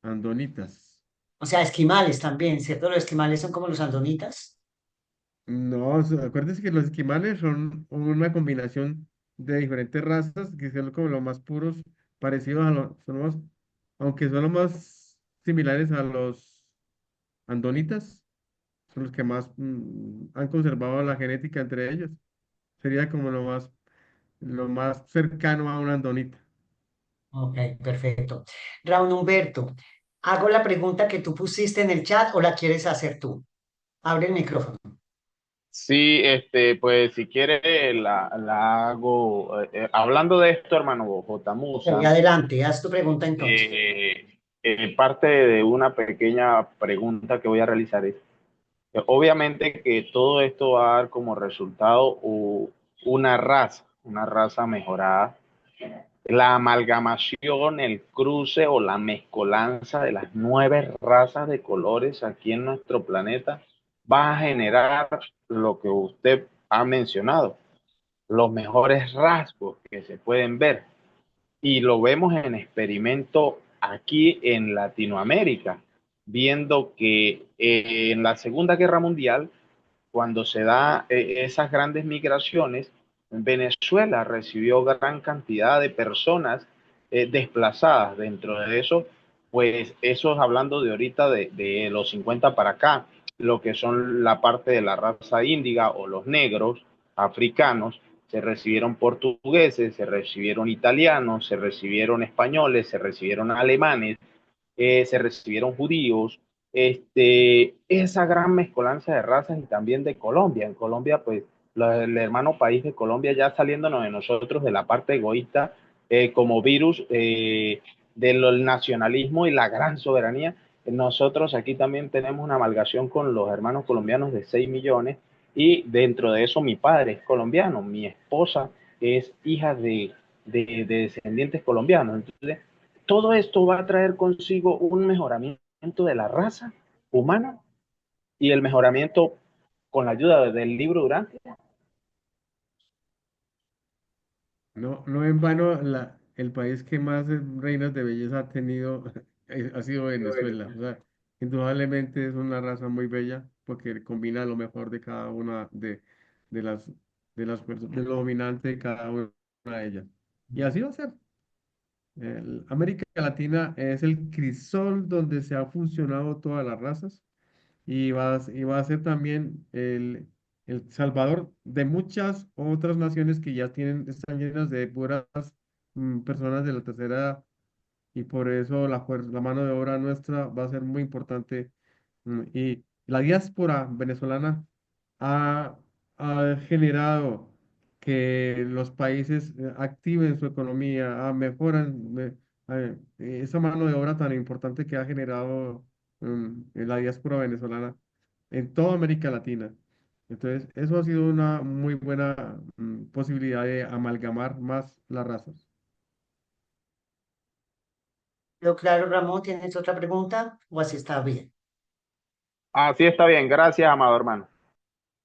Andonitas. O sea, esquimales también, ¿cierto? Los esquimales son como los andonitas. No, acuérdense que los esquimales son una combinación de diferentes razas que son como los más puros, parecidos a los, son los, aunque son los más similares a los andonitas, son los que más han conservado la genética entre ellos. Sería como lo más cercano a una andonita. Ok, perfecto. Raúl Humberto, ¿hago la pregunta que tú pusiste en el chat o la quieres hacer tú? Abre el micrófono. Sí, pues si quiere la hago. Hablando de esto, hermano J. Ok, Musa, adelante, haz tu pregunta entonces. parte de una pequeña pregunta que voy a realizar es, obviamente que todo esto va a dar como resultado una raza mejorada. La amalgamación, el cruce o la mezcolanza de las 9 razas de colores aquí en nuestro planeta va a generar lo que usted ha mencionado, los mejores rasgos que se pueden ver. Y lo vemos en experimento aquí en Latinoamérica, viendo que en la Segunda Guerra Mundial cuando se da esas grandes migraciones, Venezuela recibió gran cantidad de personas desplazadas. Dentro de eso, pues eso es hablando de ahorita de los 50 para acá, lo que son la parte de la raza índiga o los negros africanos, se recibieron portugueses, se recibieron italianos, se recibieron españoles, se recibieron alemanes, se recibieron judíos, esa gran mezcolanza de razas y también de Colombia. En Colombia, pues, el hermano país de Colombia ya saliéndonos de nosotros de la parte egoísta como virus del nacionalismo y la gran soberanía. Nosotros aquí también tenemos una amalgación con los hermanos colombianos de 6 millones y dentro de eso mi padre es colombiano, mi esposa es hija de descendientes colombianos. Entonces, todo esto va a traer consigo un mejoramiento de la raza humana. y el mejoramiento con la ayuda del libro Durante. No en vano, el país que más reinas de belleza ha tenido ha sido Venezuela. O sea, indudablemente es una raza muy bella porque combina lo mejor de cada una de las, de lo dominante de cada una de ellas. Y así va a ser. América Latina es el crisol donde se ha fusionado todas las razas y va a ser también el salvador de muchas otras naciones que ya están llenas de puras personas de la tercera edad y por eso la mano de obra nuestra va a ser muy importante. Y la diáspora venezolana ha, ha generado que los países activen su economía, mejoran esa mano de obra tan importante que ha generado la diáspora venezolana en toda América Latina. Entonces, eso ha sido una muy buena posibilidad de amalgamar más las razas. ¿Quedó claro, Ramón? ¿Tienes otra pregunta? ¿O así está bien? Así está bien, gracias, amado hermano.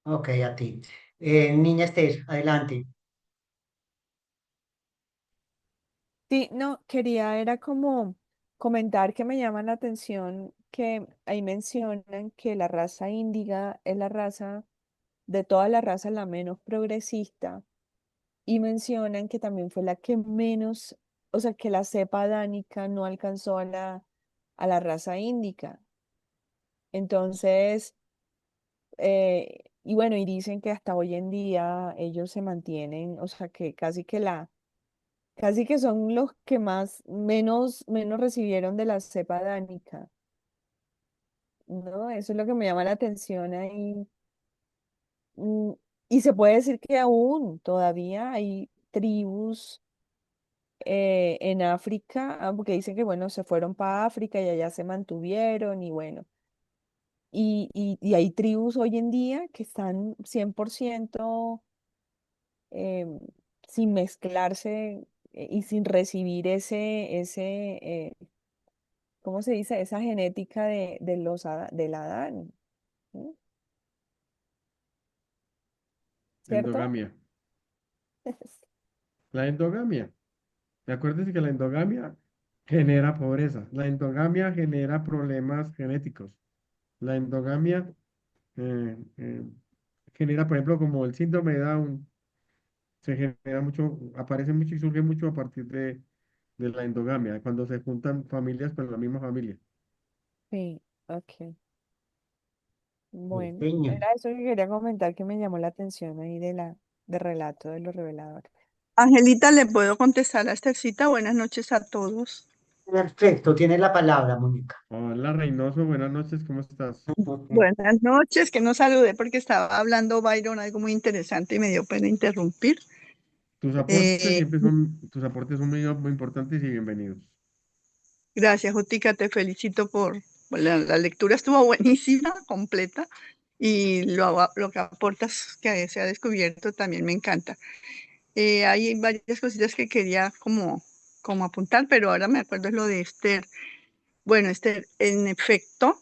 Ok, a ti. Niña Esther, adelante. Sí, no, quería era como comentar que me llama la atención que ahí mencionan que la raza índiga es la raza de todas las razas la menos progresista y mencionan que también fue la que menos, o sea, que la cepa dánica no alcanzó a la raza índica. Entonces, y bueno, y dicen que hasta hoy en día ellos se mantienen, o sea, que casi que son los que menos recibieron de la cepa dánica, ¿no? Eso es lo que me llama la atención ahí. Mm, Y se puede decir que aún todavía hay tribus en África, porque dicen que, bueno, se fueron para África y allá se mantuvieron y bueno, y hay tribus hoy en día que están 100% em, sin mezclarse y sin recibir ¿cómo se dice? Esa genética del Adán, ¿no? La ¿Cierto? endogamia. La endogamia. Acuérdense que la endogamia genera pobreza. La endogamia genera problemas genéticos. La endogamia genera, por ejemplo, como el síndrome de Down, se genera mucho, aparece mucho y surge mucho a partir de la endogamia, cuando se juntan familias con la misma familia. Sí, ok. Bueno, Pequeño. era eso que quería comentar que me llamó la atención ahí del relato de los reveladores. Angelita, ¿le puedo contestar a Esthercita? Buenas noches a todos. Perfecto, tienes la palabra, Mónica. Hola Reynoso, buenas noches, ¿cómo estás? Buenas noches, que no saludé porque estaba hablando Byron algo muy interesante y me dio pena interrumpir. Eh, Tus aportes son muy importantes y bienvenidos. gracias, Jotica, te felicito por la lectura, estuvo buenísima, completa, y lo que aportas que se ha descubierto también me encanta. Hay varias cositas que quería como apuntar, pero ahora me acuerdo es lo de Esther. Bueno, Esther, en efecto,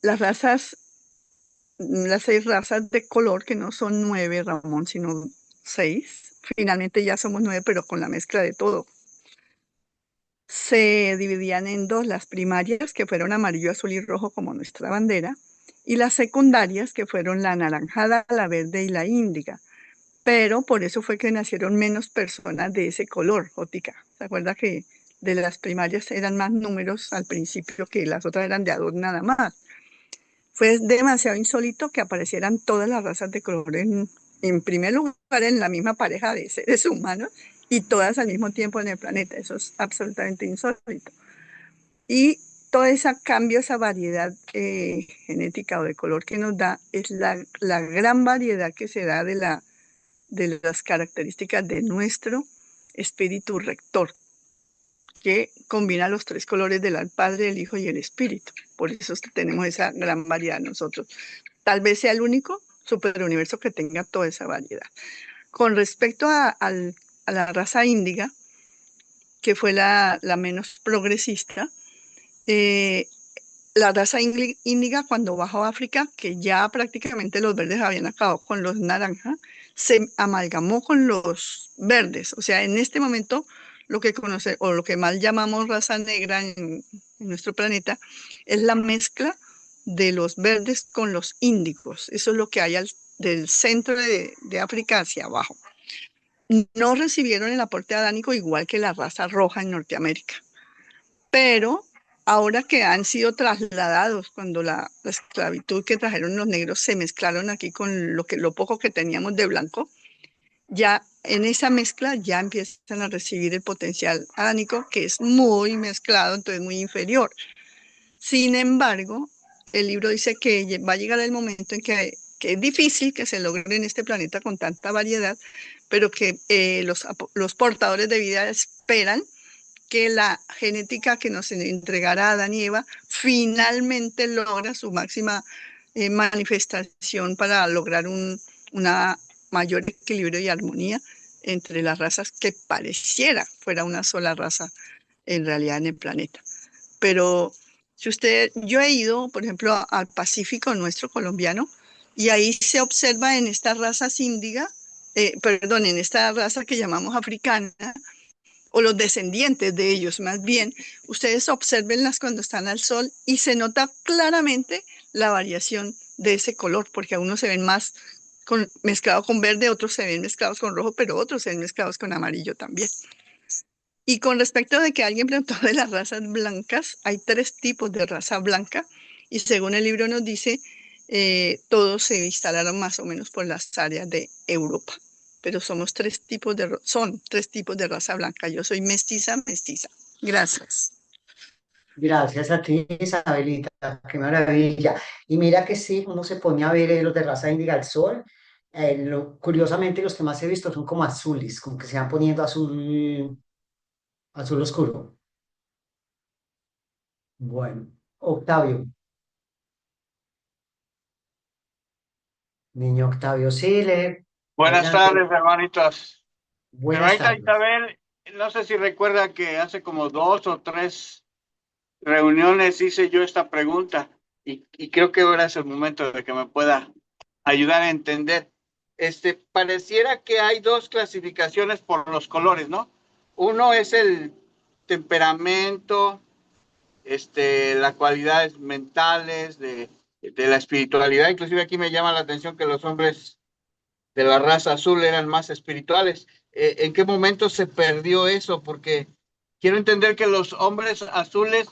las razas, las 6 razas de color, que no son 9, Ramón, sino 6, finalmente ya somos 9, pero con la mezcla de todo. Se dividían en 2, las primarias, que fueron amarillo, azul y rojo como nuestra bandera, y las secundarias, que fueron la anaranjada, la verde y la índiga. Pero por eso fue que nacieron menos personas de ese color, Ótica. ¿Se acuerda que de las primarias eran más números al principio que las otras eran de a 2 nada más? Fue demasiado insólito que aparecieran todas las razas de color en primer lugar en la misma pareja de seres humanos y todas al mismo tiempo en el planeta. Eso es absolutamente insólito. Y todo ese cambio, esa variedad genética o de color que nos da es la gran variedad que se da de las características de nuestro espíritu rector, que combina los 3 colores del Padre, el Hijo y el Espíritu. Por eso tenemos esa gran variedad nosotros. Tal vez sea el único superuniverso que tenga toda esa variedad. Con respecto a la raza índiga, que fue la menos progresista, la raza índiga cuando bajó a África, que ya prácticamente los verdes habían acabado con los naranjas, se amalgamó con los verdes. O sea, en este momento lo que conoce, o lo que mal llamamos raza negra en nuestro planeta es la mezcla de los verdes con los índicos. Eso es lo que hay del centro de África hacia abajo. No recibieron el aporte adánico igual que la raza roja en Norteamérica, pero ahora que han sido trasladados, cuando la esclavitud que trajeron los negros se mezclaron aquí con lo poco que teníamos de blanco, ya en esa mezcla ya empiezan a recibir el potencial adánico, que es muy mezclado, entonces muy inferior. Sin embargo, el libro dice que va a llegar el momento en que es difícil que se logre en este planeta con tanta variedad, pero que los portadores de vida esperan que la genética que nos entregará Adán y Eva finalmente logra su máxima manifestación para lograr una mayor equilibrio y armonía entre las razas que pareciera fuera una sola raza en realidad en el planeta. Pero si yo he ido, por ejemplo, al Pacífico nuestro colombiano, y ahí se observa en estas razas índigas, en esta raza que llamamos africana, o los descendientes de ellos más bien, ustedes obsérvenlas cuando están al sol y se nota claramente la variación de ese color, porque a unos se ven más mezclados con verde, otros se ven mezclados con rojo, pero otros se ven mezclados con amarillo también. Y con respecto de que alguien preguntó de las razas blancas, hay 3 tipos de raza blanca y según el libro nos dice, todos se instalaron más o menos por las áreas de Europa. Pero son 3 tipos de raza blanca. Yo soy mestiza. Gracias. Gracias a ti, Isabelita, qué maravilla. Y mira que sí, uno se pone a ver los de raza índiga al sol. Curiosamente, los que más he visto son como azules, como que se van poniendo azul, azul oscuro. Bueno, Octavio, niño Octavio Sile, Buenas adelante. tardes, hermanitos. Buenas Hermanita tardes. Isabel, no sé si recuerda que hace como 2 o 3 reuniones hice yo esta pregunta y creo que ahora es el momento de que me pueda ayudar a entender. Pareciera que hay 2 clasificaciones por los colores, ¿no? Uno es el temperamento, las cualidades mentales de la espiritualidad. Inclusive aquí me llama la atención que los hombres de la raza azul eran más espirituales. ¿En qué momento se perdió eso? Porque quiero entender que los hombres azules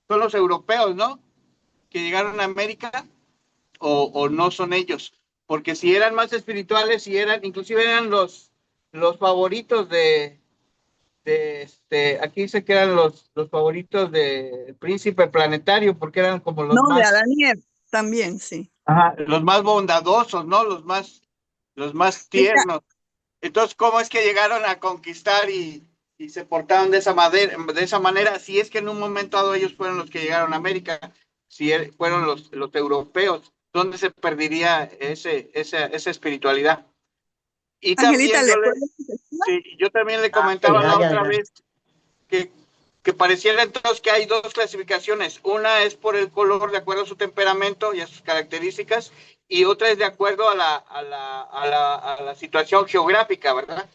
son los europeos, ¿no? Que llegaron a América, o no son ellos. Porque si eran más espirituales, inclusive eran los favoritos aquí dice que eran los favoritos del príncipe planetario, porque eran como los No, de más, Adán y Eva también, sí. los más bondadosos, ¿no? Los más tiernos. Entonces, ¿cómo es que llegaron a conquistar y se portaron de esa manera? Si es que en un momento dado ellos fueron los que llegaron a América, si fueron los europeos, ¿dónde se perdería esa espiritualidad? Y Angelita, también yo también le comentaba la otra vez que pareciera entonces que hay 2 clasificaciones. Una es por el color, de acuerdo a su temperamento y a sus características, y otra es de acuerdo a la situación geográfica, ¿verdad?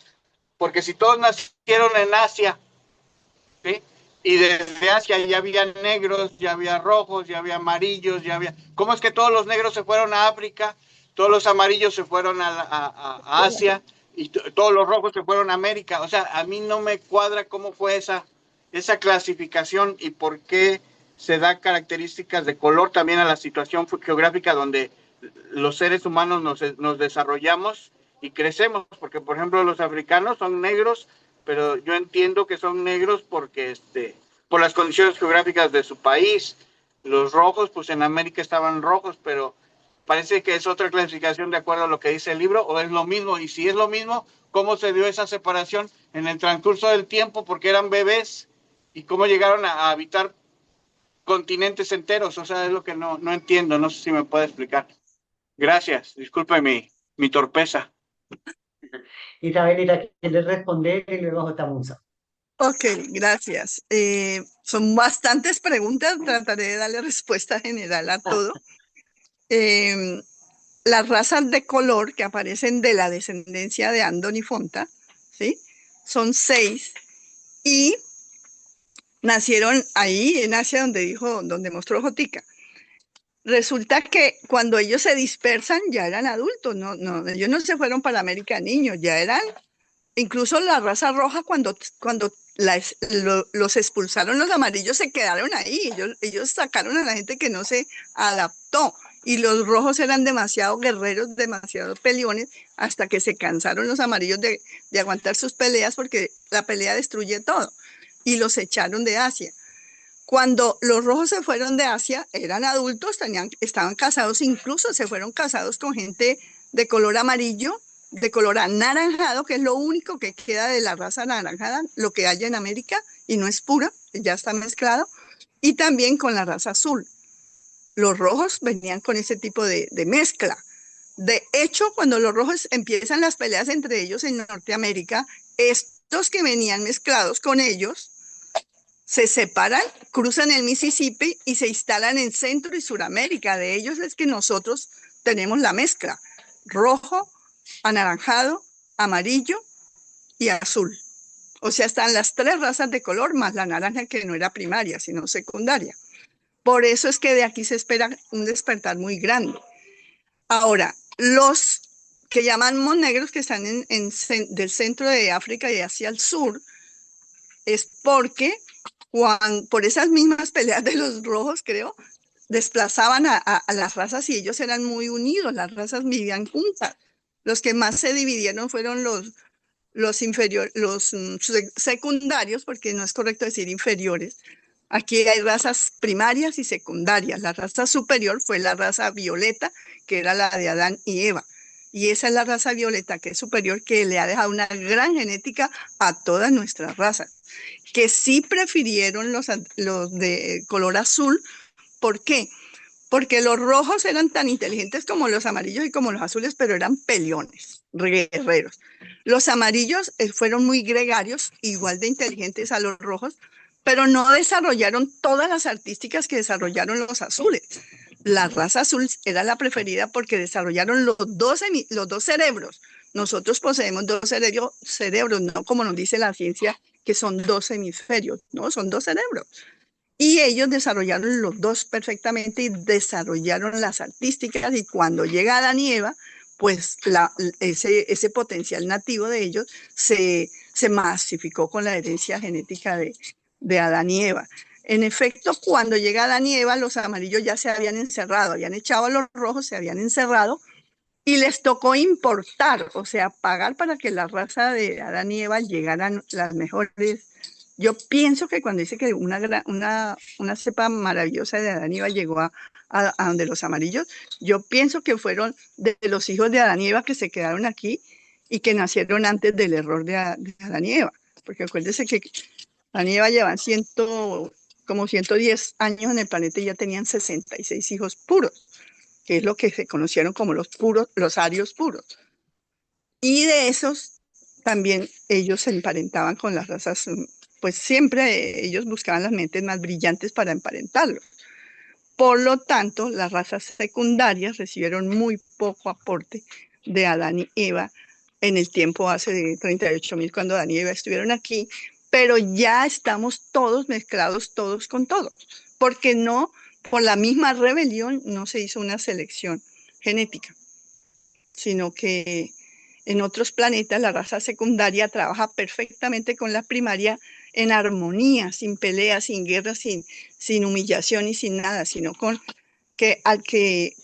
Porque si todos nacieron en Asia, ¿sí? Y desde Asia ya había negros, ya había rojos, ya había amarillos, ¿Cómo es que todos los negros se fueron a África, todos los amarillos se fueron a Asia y todos los rojos se fueron a América? O sea, a mí no me cuadra cómo fue esa clasificación y por qué se da características de color también a la situación geográfica donde los seres humanos nos desarrollamos y crecemos, porque por ejemplo los africanos son negros, pero yo entiendo que son negros porque por las condiciones geográficas de su país. Los rojos, pues en América estaban rojos, pero parece que es otra clasificación de acuerdo a lo que dice el libro, o es lo mismo. Y si es lo mismo, ¿cómo se dio esa separación en el transcurso del tiempo? Porque eran bebés y cómo llegaron a habitar continentes enteros. O sea, es lo que no entiendo. No sé si me puede explicar. Gracias. Disculpe mi torpeza. Isabelita, ¿quieres responder? Y luego J. Musa. Ok, gracias. Son bastantes preguntas, trataré de darle respuesta general a todo. Las razas de color que aparecen de la descendencia de Andoni Fonta, ¿sí? Son 6 y nacieron ahí en Asia donde mostró Jotica. Resulta que cuando ellos se dispersan ya eran adultos, ellos no se fueron para América niños, ya eran, incluso la raza roja cuando los expulsaron los amarillos se quedaron ahí, ellos sacaron a la gente que no se adaptó y los rojos eran demasiado guerreros, demasiado peleones, hasta que se cansaron los amarillos de aguantar sus peleas porque la pelea destruye todo y los echaron de Asia. Cuando los rojos se fueron de Asia, eran adultos, estaban casados, incluso se fueron casados con gente de color amarillo, de color anaranjado, que es lo único que queda de la raza anaranjada, lo que hay en América, y no es pura, ya está mezclado, y también con la raza azul. Los rojos venían con ese tipo de mezcla. De hecho, cuando los rojos empiezan las peleas entre ellos en Norteamérica, estos que venían mezclados con ellos, se separan, cruzan el Mississippi y se instalan en Centro y Suramérica. De ellos es que nosotros tenemos la mezcla, rojo, anaranjado, amarillo y azul. O sea, están las 3 razas de color más la naranja que no era primaria, sino secundaria. Por eso es que de aquí se espera un despertar muy grande. Ahora, los que llamamos negros que están del centro de África y hacia el sur, es porque por esas mismas peleas de los rojos, creo, desplazaban a las razas y ellos eran muy unidos, las razas vivían juntas. Los que más se dividieron fueron los secundarios, porque no es correcto decir inferiores. Aquí hay razas primarias y secundarias. La raza superior fue la raza violeta, que era la de Adán y Eva. Y esa es la raza violeta, que es superior, que le ha dejado una gran genética a todas nuestras razas, que sí prefirieron los de color azul. ¿Por qué? Porque los rojos eran tan inteligentes como los amarillos y como los azules, pero eran peleones, guerreros. Los amarillos fueron muy gregarios, igual de inteligentes a los rojos, pero no desarrollaron todas las artísticas que desarrollaron los azules. La raza azul era la preferida porque desarrollaron los dos cerebros. Nosotros poseemos 2 cerebros, no como nos dice la ciencia, que son 2 hemisferios, no, son 2 cerebros. Y ellos desarrollaron los 2 perfectamente y desarrollaron las artísticas, y cuando llega Adán y Eva, pues ese potencial nativo de ellos se masificó con la herencia genética de Adán y Eva. En efecto, cuando llega Adán y Eva, los amarillos ya se habían encerrado, habían echado a los rojos, se habían encerrado, y les tocó importar, o sea, pagar para que la raza de Adán y Eva llegaran las mejores. Yo pienso que cuando dice que una cepa maravillosa de Adán y Eva llegó a donde los amarillos, yo pienso que fueron de los hijos de Adán y Eva que se quedaron aquí y que nacieron antes del error de Adán y Eva. Porque acuérdense que Adán y Eva llevan como 110 años en el planeta y ya tenían 66 hijos puros, que es lo que se conocieron como los arios puros. Y de esos también ellos se emparentaban con las razas, pues siempre ellos buscaban las mentes más brillantes para emparentarlos. Por lo tanto, las razas secundarias recibieron muy poco aporte de Adán y Eva en el tiempo hace de 38.000, cuando Adán y Eva estuvieron aquí, pero ya estamos todos mezclados, todos con todos, porque no, por la misma rebelión no se hizo una selección genética, sino que en otros planetas la raza secundaria trabaja perfectamente con la primaria en armonía, sin peleas, sin guerras, sin humillación y sin nada, sino con que al que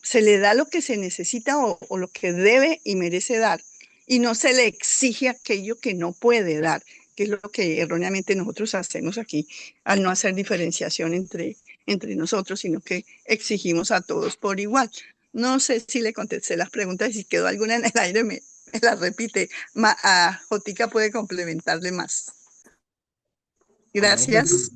se le da lo que se necesita o lo que debe y merece dar, y no se le exige aquello que no puede dar, que es lo que erróneamente nosotros hacemos aquí, al no hacer diferenciación entre nosotros, sino que exigimos a todos por igual. No sé si le contesté las preguntas, y si quedó alguna en el aire me las repite. A Jotica puede complementarle más. Gracias.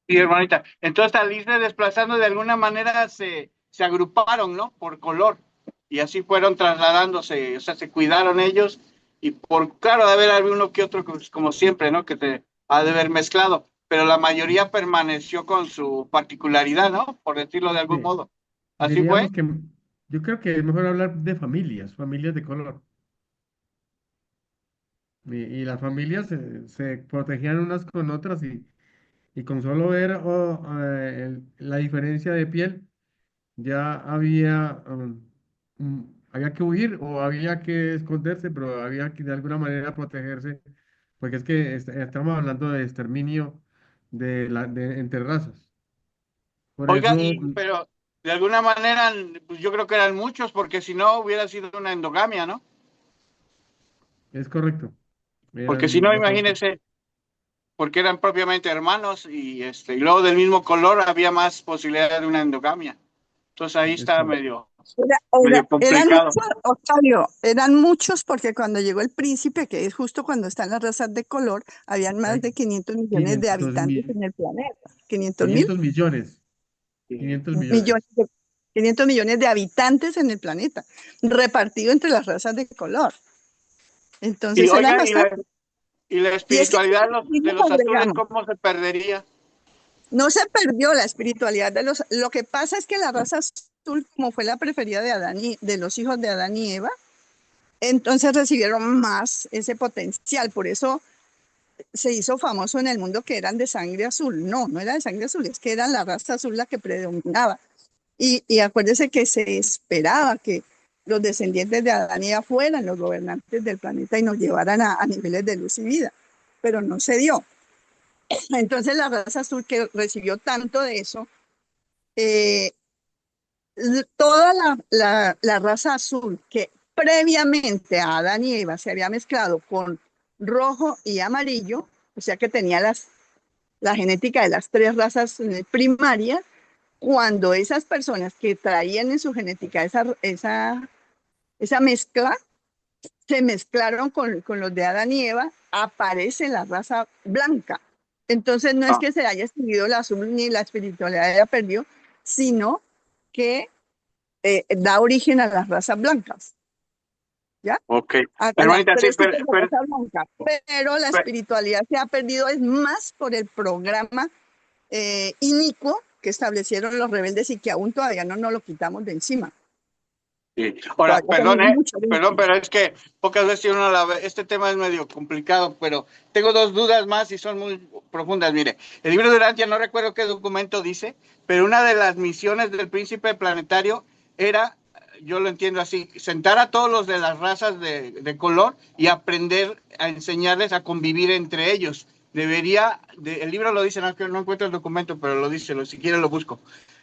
Sí, hermanita. Entonces, al irse desplazando, de alguna manera se agruparon, ¿no? Por color. Y así fueron trasladándose, o sea, se cuidaron ellos. Y claro, de haber uno que otro, como siempre, ¿no? Que ha de haber mezclado, pero la mayoría permaneció con su particularidad, ¿no? Por decirlo de algún Sí, modo. ¿Así fue? diríamos que yo creo que es mejor hablar de familias, familias de color. Y las familias se protegían unas con otras y con solo ver la diferencia de piel, ya había que huir o había que esconderse, pero había que de alguna manera protegerse, porque es que estamos hablando de exterminio entre razas. Por Oiga, eso pero de alguna manera, pues yo creo que eran muchos, porque si no hubiera sido una endogamia, ¿no? es correcto. Porque si Eran no, bastante. imagínense, porque eran propiamente hermanos y luego del mismo color había más posibilidad de una endogamia. Entonces ahí Es está correcto. medio Eran complicado. muchos, Octavio, eran muchos porque cuando llegó el príncipe, que es justo cuando están las razas de color, habían más Hay de 500 millones de 500 habitantes mil, en el planeta. 500 mil 500 millones, 500 millones millones. de, 500 millones de habitantes en el planeta, repartido entre las razas de color. Y Entonces eran oiga, bastante. y la Y es que espiritualidad si de nos los azules, agregamos, ¿cómo se perdería? no se perdió la espiritualidad de los. Lo que pasa es que la raza azul, como fue la preferida de Adán y de los hijos de Adán y Eva, entonces recibieron más ese potencial. Por eso se hizo famoso en el mundo que eran de sangre azul. No, no era de sangre azul, es que era la raza azul la que predominaba. Y acuérdese que se esperaba que los descendientes de Adán y Eva fueran los gobernantes del planeta y nos llevaran a niveles de luz y vida, pero no se dio. Entonces la raza azul que recibió tanto de eso, eh, toda la raza azul que previamente a Adán y Eva se había mezclado con rojo y amarillo, o sea que tenía la genética de las tres razas primarias, cuando esas personas que traían en su genética esa mezcla, se mezclaron con los de Adán y Eva, aparece la raza blanca. Entonces no es Ah, que se haya extinguido la azul ni la espiritualidad haya perdido, sino que da origen a las razas blancas, ¿ya? ok. A las Hermanita, sí, tres tipos de raza blanca. Pero la pero- espiritualidad se ha perdido es más por el programa inicuo que establecieron los rebeldes y que aún todavía no nos lo quitamos de encima. sí. Ahora, Todavía tenemos mucho de perdón, eso. pero es que pocas veces uno la ve, este tema es medio complicado, pero tengo dos dudas más y son muy profundas. Mire, el libro de Urantia, no recuerdo qué documento dice, pero una de las misiones del príncipe planetario era, yo lo entiendo así, sentar a todos los de las razas de color y aprender a enseñarles a convivir entre ellos. El libro lo dice, no encuentro el documento, pero lo dice, si quiere lo busco.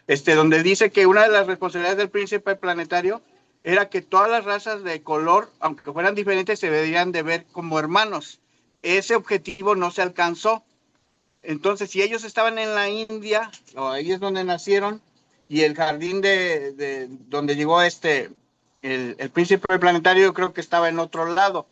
Donde dice que una de las responsabilidades del príncipe planetario era que todas las razas de color, aunque fueran diferentes, se deberían de ver como hermanos. Ese objetivo no se alcanzó. Entonces, si ellos estaban en la India, o ahí es donde nacieron, y el jardín de donde llegó el príncipe planetario, yo creo que estaba en otro lado.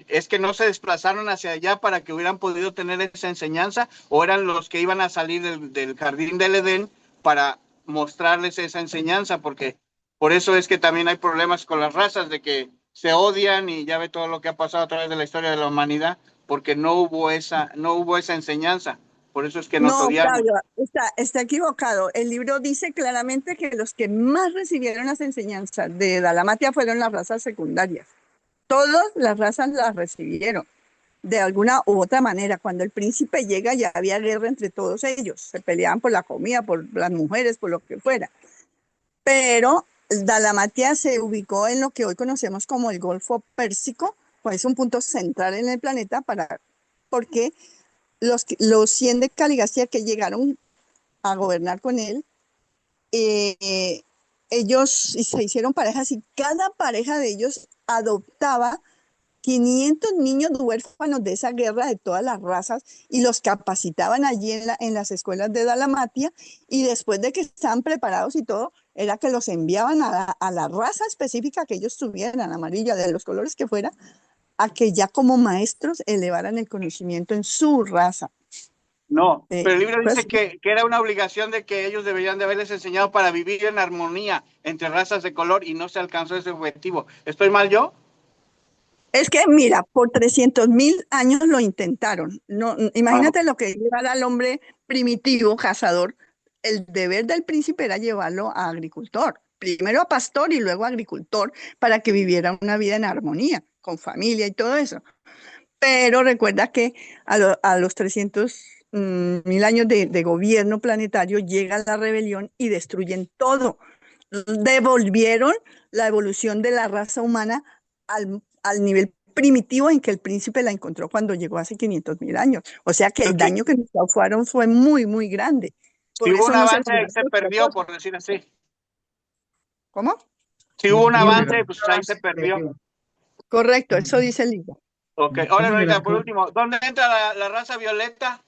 Es que no se desplazaron hacia allá para que hubieran podido tener esa enseñanza, o eran los que iban a salir del jardín del Edén para mostrarles esa enseñanza, porque por eso es que también hay problemas con las razas, de que se odian y ya ve todo lo que ha pasado a través de la historia de la humanidad, porque no hubo esa enseñanza. Por eso es que nos No, odiamos. Octavio, está equivocado. El libro dice claramente que los que más recibieron las enseñanzas de Dalmatia fueron las razas secundarias. Todas las razas las recibieron de alguna u otra manera. Cuando el príncipe llega ya había guerra entre todos ellos. Se peleaban por la comida, por las mujeres, por lo que fuera. Pero Dalmatia se ubicó en lo que hoy conocemos como el Golfo Pérsico, pues es un punto central en el planeta porque los 100 de Caligastia que llegaron a gobernar con él, ellos se hicieron parejas y cada pareja de ellos adoptaba 500 niños huérfanos de esa guerra de todas las razas y los capacitaban allí en las escuelas de Dalmatia, y después de que estaban preparados y todo, era que los enviaban a la raza específica que ellos tuvieran, amarilla, de los colores que fuera, a que ya como maestros elevaran el conocimiento en su raza. No, pero el libro Pues, dice que era una obligación de que ellos deberían de haberles enseñado para vivir en armonía entre razas de color y no se alcanzó ese objetivo. ¿Estoy mal yo? Es que, mira, por 300.000 años lo intentaron. No, imagínate lo que llevar al hombre primitivo, cazador. El deber del príncipe era llevarlo a agricultor, primero a pastor y luego a agricultor, para que viviera una vida en armonía, con familia y todo eso. Pero recuerda que a los 300.000 años de gobierno planetario llega la rebelión y destruyen todo. Devolvieron la evolución de la raza humana al nivel primitivo en que el príncipe la encontró cuando llegó hace 500.000 años. O sea que el daño que nos causaron fue muy, muy grande. Si Por hubo un eso no se avance, se perdió, por decir así. ¿Cómo? Si hubo un Sí, avance, pues ahí se perdió. Correcto, eso dice el libro. Ok, sí, ahora, verá, Verónica, por último, ¿dónde entra la raza violeta?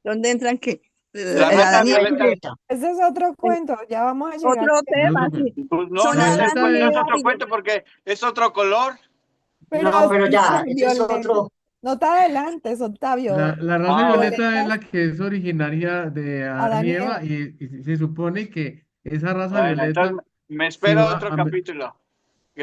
¿Dónde entran qué? La En raza Adán y Eva. violeta. Ese es otro cuento, ya vamos a llegar. Otro tema, otro sí. Pues no, Son no es el Adán Violeta y cuento, es Eva. otro cuento porque es otro color. Pero No, pero sí ya, son ese es violentos. otro. No te adelantes, Octavio. La raza Ah, violeta es Violentas, la que es originaria de Adán Adán y y Eva. Eva y se supone que esa raza bueno, entonces violeta me se espero va otro a... capítulo.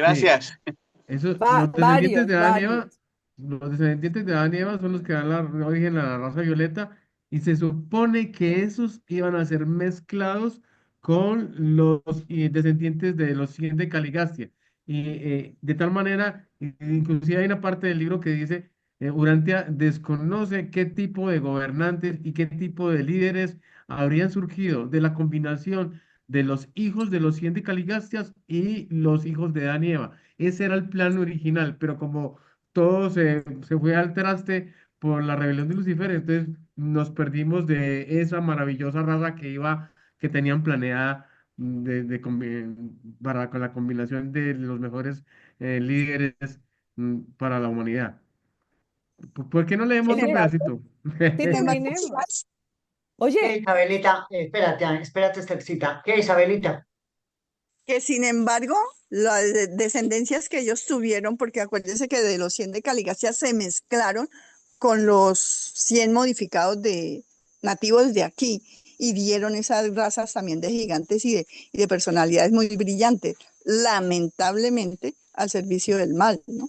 Sí, Gracias. los descendientes Varios, de Adán y Eva, varios. los descendientes de Adán y Eva son los que dan origen a la raza violeta y se supone que esos iban a ser mezclados con los descendientes de los 100 de Caligastia. Y de tal manera, inclusive hay una parte del libro que dice, Urantia desconoce qué tipo de gobernantes y qué tipo de líderes habrían surgido de la combinación de los hijos de los 100 de Caligastias y los hijos de Adán y Eva. Ese era el plan original, pero como todo se fue al traste por la rebelión de Lucifer, entonces nos perdimos de esa maravillosa raza que tenían planeada para con la combinación de los mejores líderes para la humanidad. ¿Por qué no leemos Sin Sin otro embargo, embargo, pedacito? sí sin embargo, terminemos. Oye, Isabelita, espérate, espérate, Esthercita. ¿Qué, Isabelita? que sin embargo, las descendencias que ellos tuvieron, porque acuérdense que de los 100 de Caligacia se mezclaron con los 100 modificados de nativos de aquí y dieron esas razas también de gigantes y de personalidades muy brillantes, lamentablemente al servicio del mal, ¿no?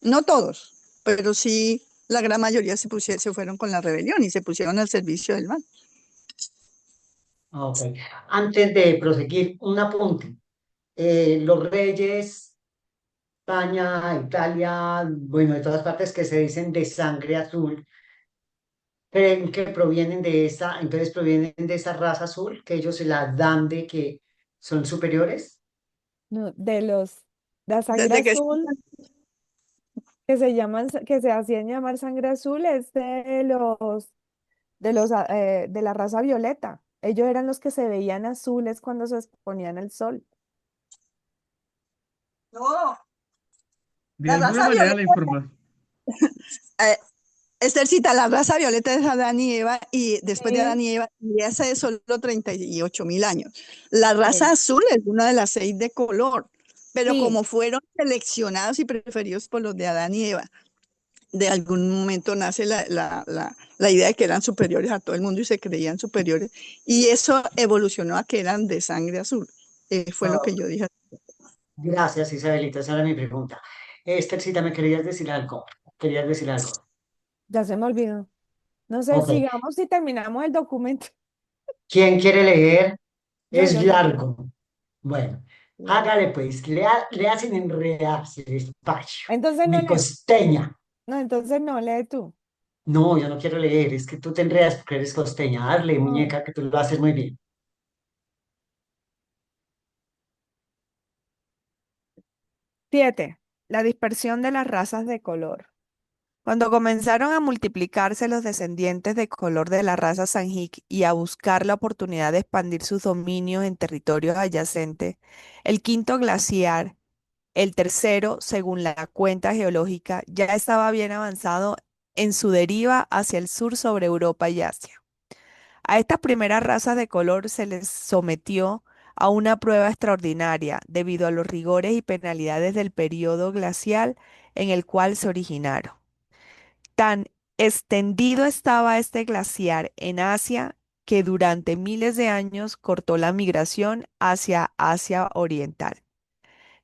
No todos, pero sí la gran mayoría se fueron con la rebelión y se pusieron al servicio del mal. Ok. Antes de proseguir, un apunte. Los reyes, España, Italia, bueno, de todas partes que se dicen de sangre azul, creen que provienen de esa, entonces provienen de esa raza azul, que ellos se la dan de que son superiores. no, de los la sangre Desde que azul que se llaman, que se hacían llamar sangre azul es de la raza violeta. Ellos eran los que se veían azules cuando se exponían al sol. no, De la alguna raza manera violeta, la información. eh, Esthercita, la raza violeta es Adán y Eva, y después de Adán Sí, y Eva, y esa es solo 38.000 años. La raza sí, azul es una de las 6 de color, pero sí. como fueron seleccionados y preferidos por los de Adán y Eva, de algún momento nace la idea de que eran superiores a todo el mundo y se creían superiores, y eso evolucionó a que eran de sangre azul. Fue lo Oh, que yo dije. gracias, Isabelita, esa era mi pregunta. Esthercita, ¿me querías decir algo? ¿Querías decir algo? Ya se me olvidó. No sé, Ok. sigamos y terminamos el documento. ¿Quién quiere leer? Yo, Es yo, yo. largo. Bueno, hágale pues, le hacen enredarse despacio. Entonces no Mi leo. costeña. No, entonces no, lee tú. No, yo no quiero leer, es que tú te enredas porque eres costeña. Hazle, No. muñeca, que tú lo haces muy bien. 7. La dispersión de las razas de color. Cuando comenzaron a multiplicarse los descendientes de color de la raza Sanjik y a buscar la oportunidad de expandir sus dominios en territorios adyacentes, el quinto glaciar, el tercero, según la cuenta geológica, ya estaba bien avanzado en su deriva hacia el sur sobre Europa y Asia. A estas primeras razas de color se les sometió a una prueba extraordinaria debido a los rigores y penalidades del periodo glacial en el cual se originaron. Tan extendido estaba este glaciar en Asia que durante miles de años cortó la migración hacia Asia Oriental.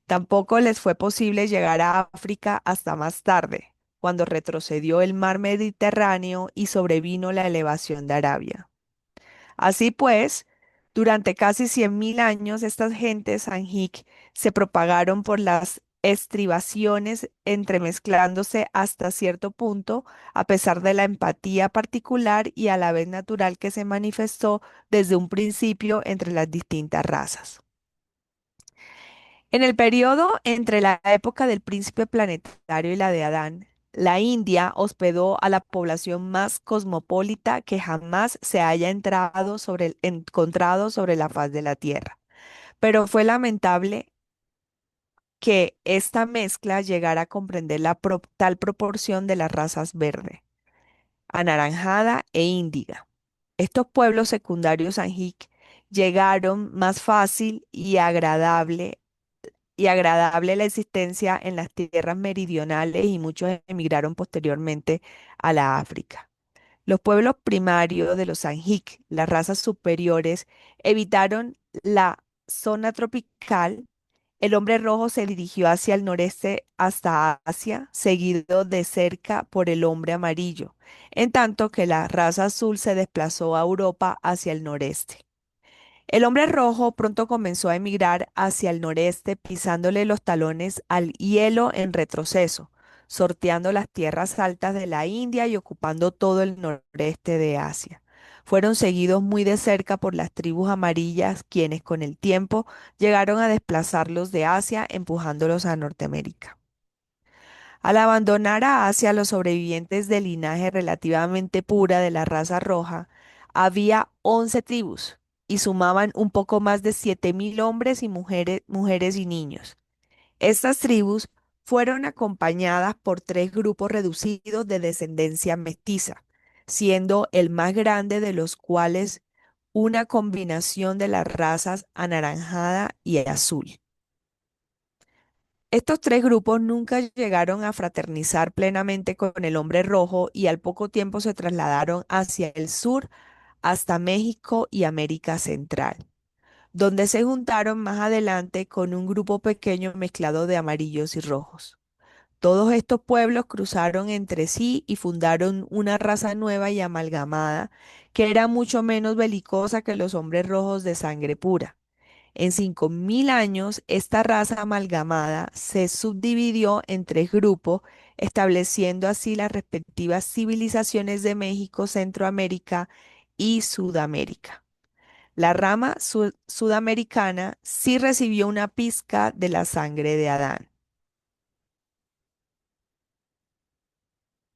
Tampoco les fue posible llegar a África hasta más tarde, cuando retrocedió el mar Mediterráneo y sobrevino la elevación de Arabia. Así pues, durante casi 100.000 años, estas gentes Anhik se propagaron por las estribaciones, entremezclándose hasta cierto punto, a pesar de la empatía particular y a la vez natural que se manifestó desde un principio entre las distintas razas. En el periodo entre la época del príncipe planetario y la de Adán, la India hospedó a la población más cosmopolita que jamás se haya encontrado sobre la faz de la Tierra. Pero fue lamentable que esta mezcla llegara a comprender tal proporción de las razas verde, anaranjada e índiga. Estos pueblos secundarios Anhik llegaron más fácil y agradable la existencia en las tierras meridionales y muchos emigraron posteriormente a la África. Los pueblos primarios de los Anhik, las razas superiores, evitaron la zona tropical. El hombre rojo se dirigió hacia el noreste hasta Asia, seguido de cerca por el hombre amarillo, en tanto que la raza azul se desplazó a Europa hacia el noreste. El hombre rojo pronto comenzó a emigrar hacia el noreste, pisándole los talones al hielo en retroceso, sorteando las tierras altas de la India y ocupando todo el noreste de Asia. Fueron seguidos muy de cerca por las tribus amarillas, quienes con el tiempo llegaron a desplazarlos de Asia, empujándolos a Norteamérica. Al abandonar a Asia, los sobrevivientes del linaje relativamente pura de la raza roja, había 11 tribus y sumaban un poco más de 7.000 hombres y mujeres y niños. Estas tribus fueron acompañadas por 3 grupos reducidos de descendencia mestiza, siendo el más grande de los cuales una combinación de las razas anaranjada y azul. Estos 3 grupos nunca llegaron a fraternizar plenamente con el hombre rojo y al poco tiempo se trasladaron hacia el sur hasta México y América Central, donde se juntaron más adelante con un grupo pequeño mezclado de amarillos y rojos. Todos estos pueblos cruzaron entre sí y fundaron una raza nueva y amalgamada que era mucho menos belicosa que los hombres rojos de sangre pura. En 5.000 años, esta raza amalgamada se subdividió en 3 grupos, estableciendo así las respectivas civilizaciones de México, Centroamérica y Sudamérica. La rama sudamericana sí recibió una pizca de la sangre de Adán.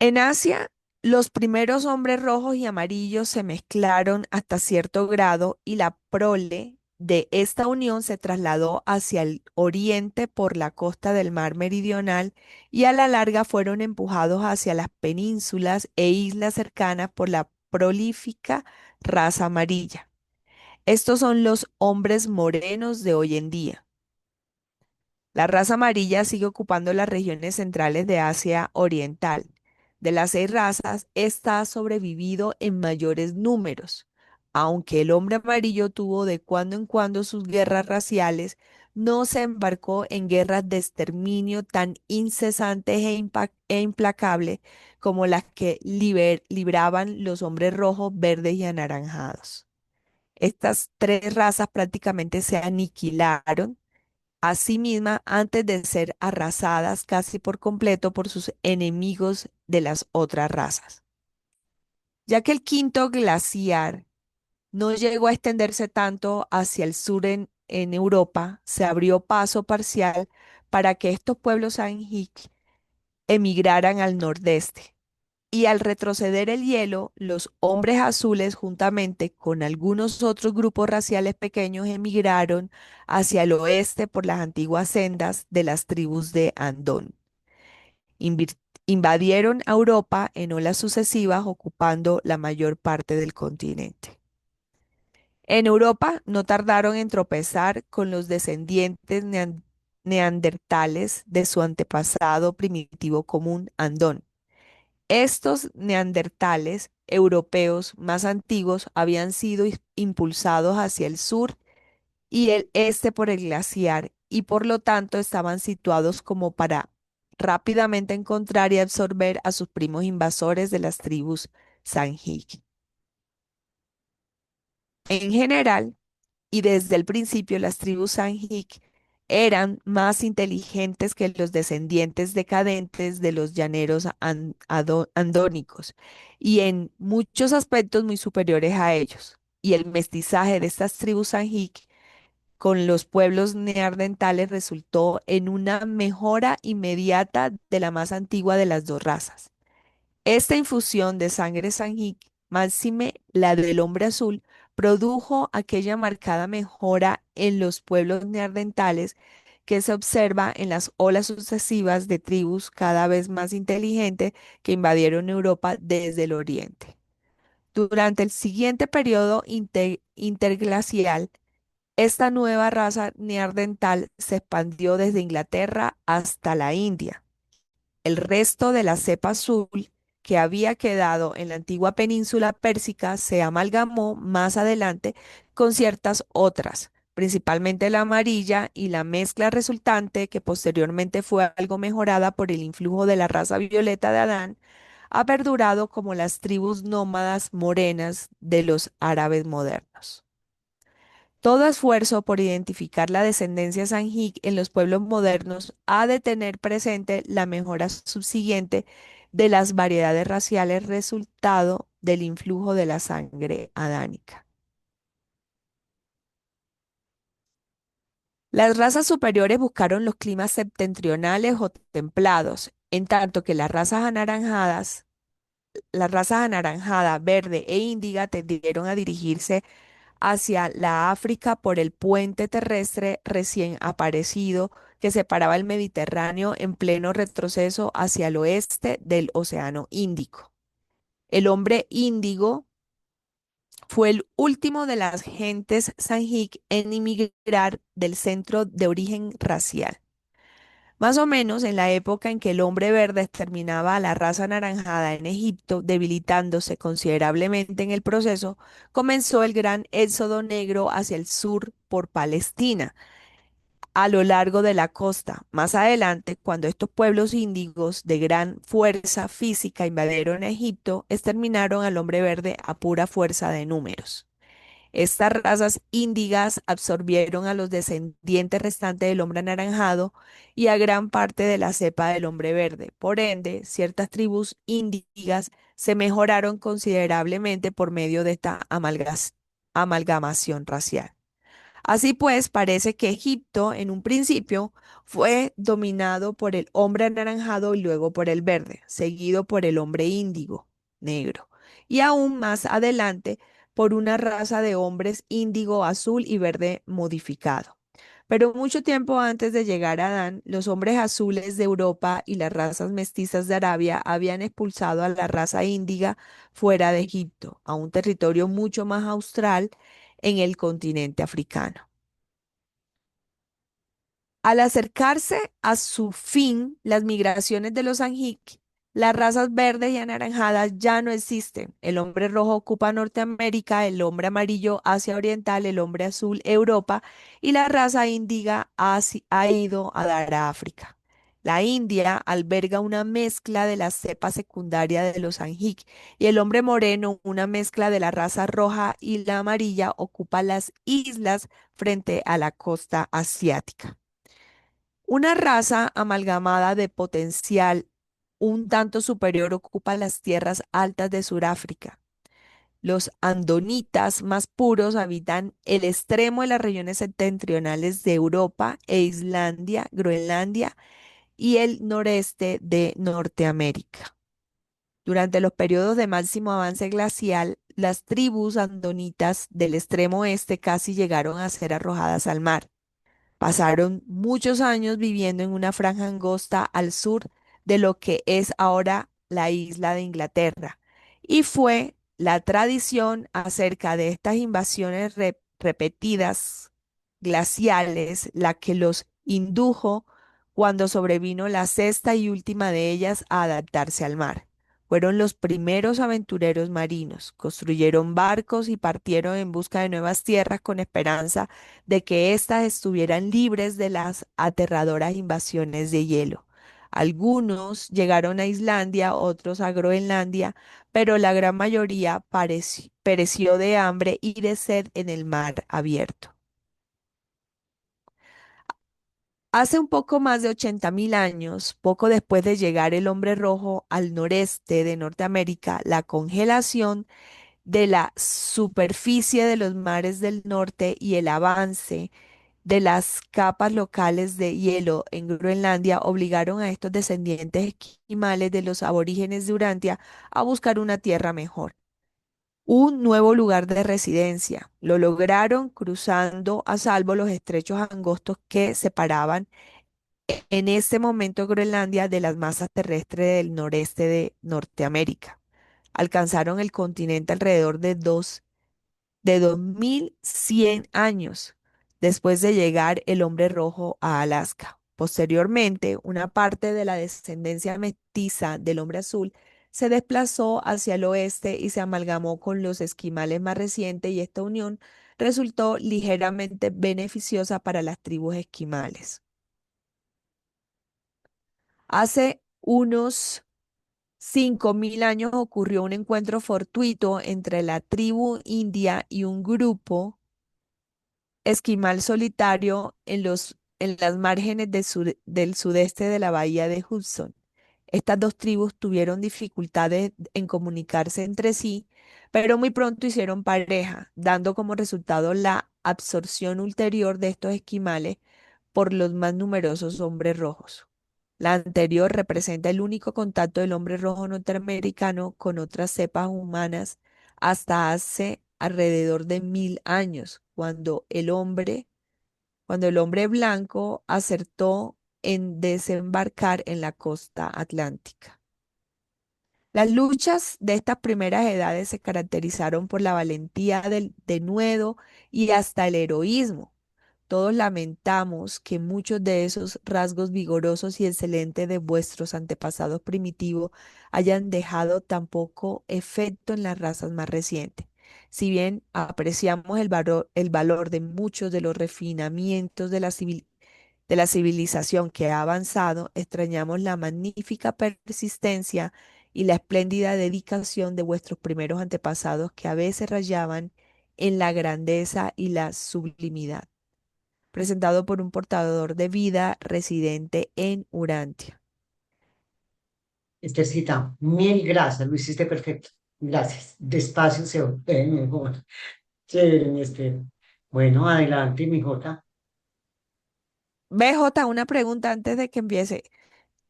En Asia, los primeros hombres rojos y amarillos se mezclaron hasta cierto grado y la prole de esta unión se trasladó hacia el oriente por la costa del mar meridional y a la larga fueron empujados hacia las penínsulas e islas cercanas por la prolífica raza amarilla. Estos son los hombres morenos de hoy en día. La raza amarilla sigue ocupando las regiones centrales de Asia Oriental. De las 6 razas, esta ha sobrevivido en mayores números. Aunque el hombre amarillo tuvo de cuando en cuando sus guerras raciales, no se embarcó en guerras de exterminio tan incesantes e implacables como las que libraban los hombres rojos, verdes y anaranjados. Estas 3 razas prácticamente se aniquilaron a sí misma antes de ser arrasadas casi por completo por sus enemigos de las otras razas. Ya que el quinto glaciar no llegó a extenderse tanto hacia el sur en Europa, se abrió paso parcial para que estos pueblos Anhik emigraran al nordeste. Y al retroceder el hielo, los hombres azules, juntamente con algunos otros grupos raciales pequeños, emigraron hacia el oeste por las antiguas sendas de las tribus de Andón. Invadieron a Europa en olas sucesivas, ocupando la mayor parte del continente. En Europa no tardaron en tropezar con los descendientes neandertales de su antepasado primitivo común, Andón. Estos neandertales europeos más antiguos habían sido impulsados hacia el sur y el este por el glaciar y por lo tanto estaban situados como para rápidamente encontrar y absorber a sus primos invasores de las tribus Sanghees. En general, y desde el principio, las tribus Sanghees eran más inteligentes que los descendientes decadentes de los llaneros andónicos y en muchos aspectos muy superiores a ellos. Y el mestizaje de estas tribus Sanghees con los pueblos neandertales resultó en una mejora inmediata de la más antigua de las dos razas. Esta infusión de sangre Sanghees, máxime la del hombre azul, produjo aquella marcada mejora en los pueblos neandertales que se observa en las olas sucesivas de tribus cada vez más inteligentes que invadieron Europa desde el oriente. Durante el siguiente periodo interglacial, esta nueva raza neandertal se expandió desde Inglaterra hasta la India. El resto de la cepa azul que había quedado en la antigua península pérsica se amalgamó más adelante con ciertas otras, principalmente la amarilla, y la mezcla resultante, que posteriormente fue algo mejorada por el influjo de la raza violeta de Adán, ha perdurado como las tribus nómadas morenas de los árabes modernos. Todo esfuerzo por identificar la descendencia Sanghees en los pueblos modernos ha de tener presente la mejora subsiguiente de las variedades raciales resultado del influjo de la sangre adánica. Las razas superiores buscaron los climas septentrionales o templados, en tanto que las razas anaranjada, verde e índiga tendieron a dirigirse hacia la África por el puente terrestre recién aparecido que separaba el Mediterráneo en pleno retroceso hacia el oeste del Océano Índico. El hombre índigo fue el último de las gentes Sanghees en emigrar del centro de origen racial. Más o menos en la época en que el hombre verde exterminaba a la raza anaranjada en Egipto, debilitándose considerablemente en el proceso, comenzó el gran éxodo negro hacia el sur por Palestina, a lo largo de la costa. Más adelante, cuando estos pueblos índigos de gran fuerza física invadieron Egipto, exterminaron al hombre verde a pura fuerza de números. Estas razas índigas absorbieron a los descendientes restantes del hombre anaranjado y a gran parte de la cepa del hombre verde. Por ende, ciertas tribus índigas se mejoraron considerablemente por medio de esta amalgamación racial. Así pues, parece que Egipto en un principio fue dominado por el hombre anaranjado y luego por el verde, seguido por el hombre índigo, negro, y aún más adelante por una raza de hombres índigo, azul y verde modificado. Pero mucho tiempo antes de llegar a Adán, los hombres azules de Europa y las razas mestizas de Arabia habían expulsado a la raza índiga fuera de Egipto, a un territorio mucho más austral en el continente africano. Al acercarse a su fin las migraciones de los Sanghees, las razas verdes y anaranjadas ya no existen. El hombre rojo ocupa Norteamérica, el hombre amarillo Asia Oriental, el hombre azul Europa y la raza índiga ha ido a dar a África. La India alberga una mezcla de la cepa secundaria de los Sanghees y el hombre moreno, una mezcla de la raza roja y la amarilla, ocupa las islas frente a la costa asiática. Una raza amalgamada de potencial un tanto superior ocupa las tierras altas de Sudáfrica. Los andonitas más puros habitan el extremo de las regiones septentrionales de Europa e Islandia, Groenlandia y el noreste de Norteamérica. Durante los periodos de máximo avance glacial, las tribus andonitas del extremo oeste casi llegaron a ser arrojadas al mar. Pasaron muchos años viviendo en una franja angosta al sur de lo que es ahora la isla de Inglaterra. Y fue la tradición acerca de estas invasiones repetidas glaciales la que los indujo cuando sobrevino la sexta y última de ellas a adaptarse al mar. Fueron los primeros aventureros marinos. Construyeron barcos y partieron en busca de nuevas tierras con esperanza de que éstas estuvieran libres de las aterradoras invasiones de hielo. Algunos llegaron a Islandia, otros a Groenlandia, pero la gran mayoría pereció de hambre y de sed en el mar abierto. Hace un poco más de 80.000 años, poco después de llegar el hombre rojo al noreste de Norteamérica, la congelación de la superficie de los mares del norte y el avance de las capas locales de hielo en Groenlandia obligaron a estos descendientes esquimales de los aborígenes de Urantia a buscar una tierra mejor, un nuevo lugar de residencia. Lo lograron cruzando a salvo los estrechos angostos que separaban en este momento Groenlandia de las masas terrestres del noreste de Norteamérica. Alcanzaron el continente alrededor de 2100 años después de llegar el hombre rojo a Alaska. Posteriormente, una parte de la descendencia mestiza del hombre azul se desplazó hacia el oeste y se amalgamó con los esquimales más recientes, y esta unión resultó ligeramente beneficiosa para las tribus esquimales. Hace unos 5000 años ocurrió un encuentro fortuito entre la tribu india y un grupo esquimal solitario en las márgenes del sudeste de la bahía de Hudson. Estas dos tribus tuvieron dificultades en comunicarse entre sí, pero muy pronto hicieron pareja, dando como resultado la absorción ulterior de estos esquimales por los más numerosos hombres rojos. La anterior representa el único contacto del hombre rojo norteamericano con otras cepas humanas hasta hace alrededor de 1000 años, cuando el hombre blanco acertó en desembarcar en la costa atlántica. Las luchas de estas primeras edades se caracterizaron por la valentía del denuedo y hasta el heroísmo. Todos lamentamos que muchos de esos rasgos vigorosos y excelentes de vuestros antepasados primitivos hayan dejado tan poco efecto en las razas más recientes. Si bien apreciamos el valor de muchos de los refinamientos de la civilización que ha avanzado, extrañamos la magnífica persistencia y la espléndida dedicación de vuestros primeros antepasados, que a veces rayaban en la grandeza y la sublimidad. Presentado por un portador de vida residente en Urantia. Estercita, mil gracias, lo hiciste perfecto. Gracias. Despacio se ve mejor. Chévere, mi Esther. Bueno, adelante, mi Jota. BJ, una pregunta antes de que empiece.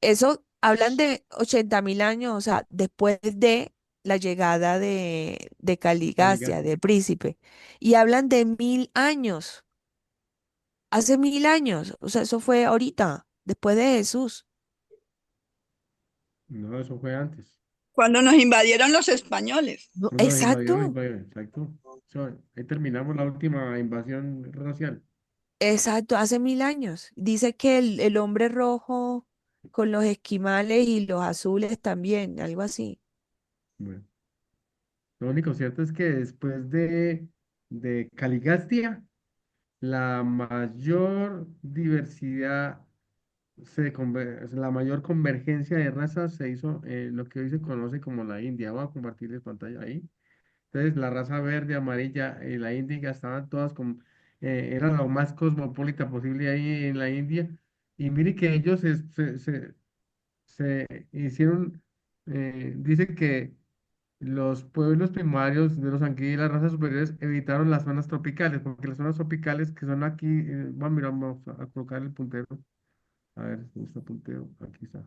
Eso hablan de 80.000 años, o sea, después de la llegada de Caligastia, Caligaste. del príncipe, y hablan de 1000 años, hace 1000 años, o sea, eso fue ahorita, después de Jesús. No, eso fue antes. Cuando nos invadieron los españoles. Cuando nos Exacto, invadieron, exacto. Ahí terminamos la última invasión racial. exacto, hace 1000 años. Dice que el hombre rojo con los esquimales y los azules también, algo así. Bueno, lo único cierto es que después de Caligastia, la mayor diversidad, la mayor convergencia de razas se hizo en lo que hoy se conoce como la India. Voy a compartirles pantalla ahí. Entonces, la raza verde, amarilla y la índica estaban todas como, era lo más cosmopolita posible ahí en la India. Y mire que ellos se hicieron, dice que los pueblos primarios de los Anquí y las razas superiores evitaron las zonas tropicales, porque las zonas tropicales que son aquí, vamos a colocar el puntero, a ver, ¿dónde está el puntero? Aquí está.